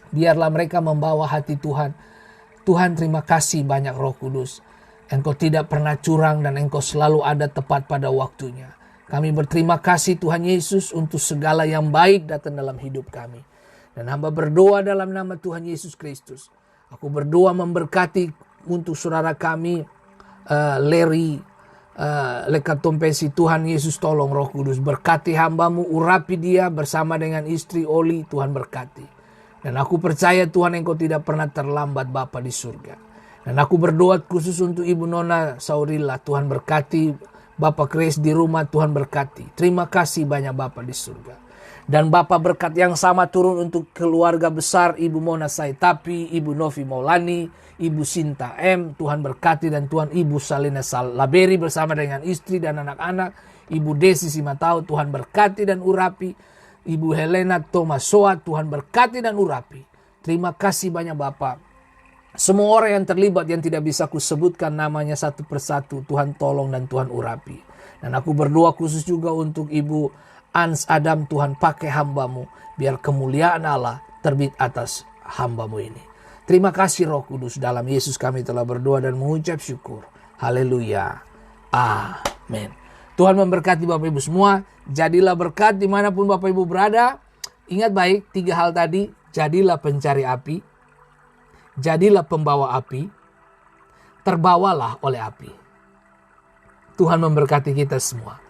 biarlah mereka membawa hati Tuhan. Tuhan, terima kasih banyak Roh Kudus. Engkau tidak pernah curang dan Engkau selalu ada tepat pada waktunya. Kami berterima kasih Tuhan Yesus untuk segala yang baik datang dalam hidup kami. Dan hamba berdoa dalam nama Tuhan Yesus Kristus. Aku berdoa memberkati untuk saudara kami, Larry Lekatompesi. Tuhan Yesus tolong Roh Kudus berkati hamba-Mu, urapi dia bersama dengan istri Oli. Tuhan berkati. Dan aku percaya Tuhan, Engkau tidak pernah terlambat Bapa di surga. Dan aku berdoa khusus untuk Ibu Nona Saurila. Tuhan berkati Bapak Chris di rumah. Tuhan berkati. Terima kasih banyak Bapa di surga. Dan Bapa berkat yang sama turun untuk keluarga besar Ibu Mona Saitapi, Ibu Novi Maulani, Ibu Sinta M. Tuhan berkati. Dan Tuhan Ibu Salina Laberi bersama dengan istri dan anak-anak. Ibu Desi Simatau, Tuhan berkati dan urapi. Ibu Helena Tomasoa, Tuhan berkati dan urapi. Terima kasih banyak Bapak. Semua orang yang terlibat yang tidak bisa kusebutkan namanya satu persatu, Tuhan tolong dan Tuhan urapi. Dan aku berdoa khusus juga untuk Ibu Ans Adam. Tuhan pakai hamba-Mu, biar kemuliaan Allah terbit atas hamba-Mu ini. Terima kasih Roh Kudus. Dalam Yesus kami telah berdoa dan mengucap syukur. Haleluya. Amin. Tuhan memberkati Bapak Ibu semua. Jadilah berkat dimanapun Bapak Ibu berada. Ingat baik 3 hal tadi. Jadilah pencari api. Jadilah pembawa api. Terbawalah oleh api. Tuhan memberkati kita semua.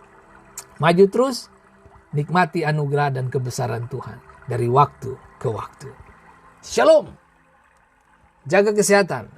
Maju terus. Nikmati anugerah dan kebesaran Tuhan. Dari waktu ke waktu. Shalom. Jaga kesehatan.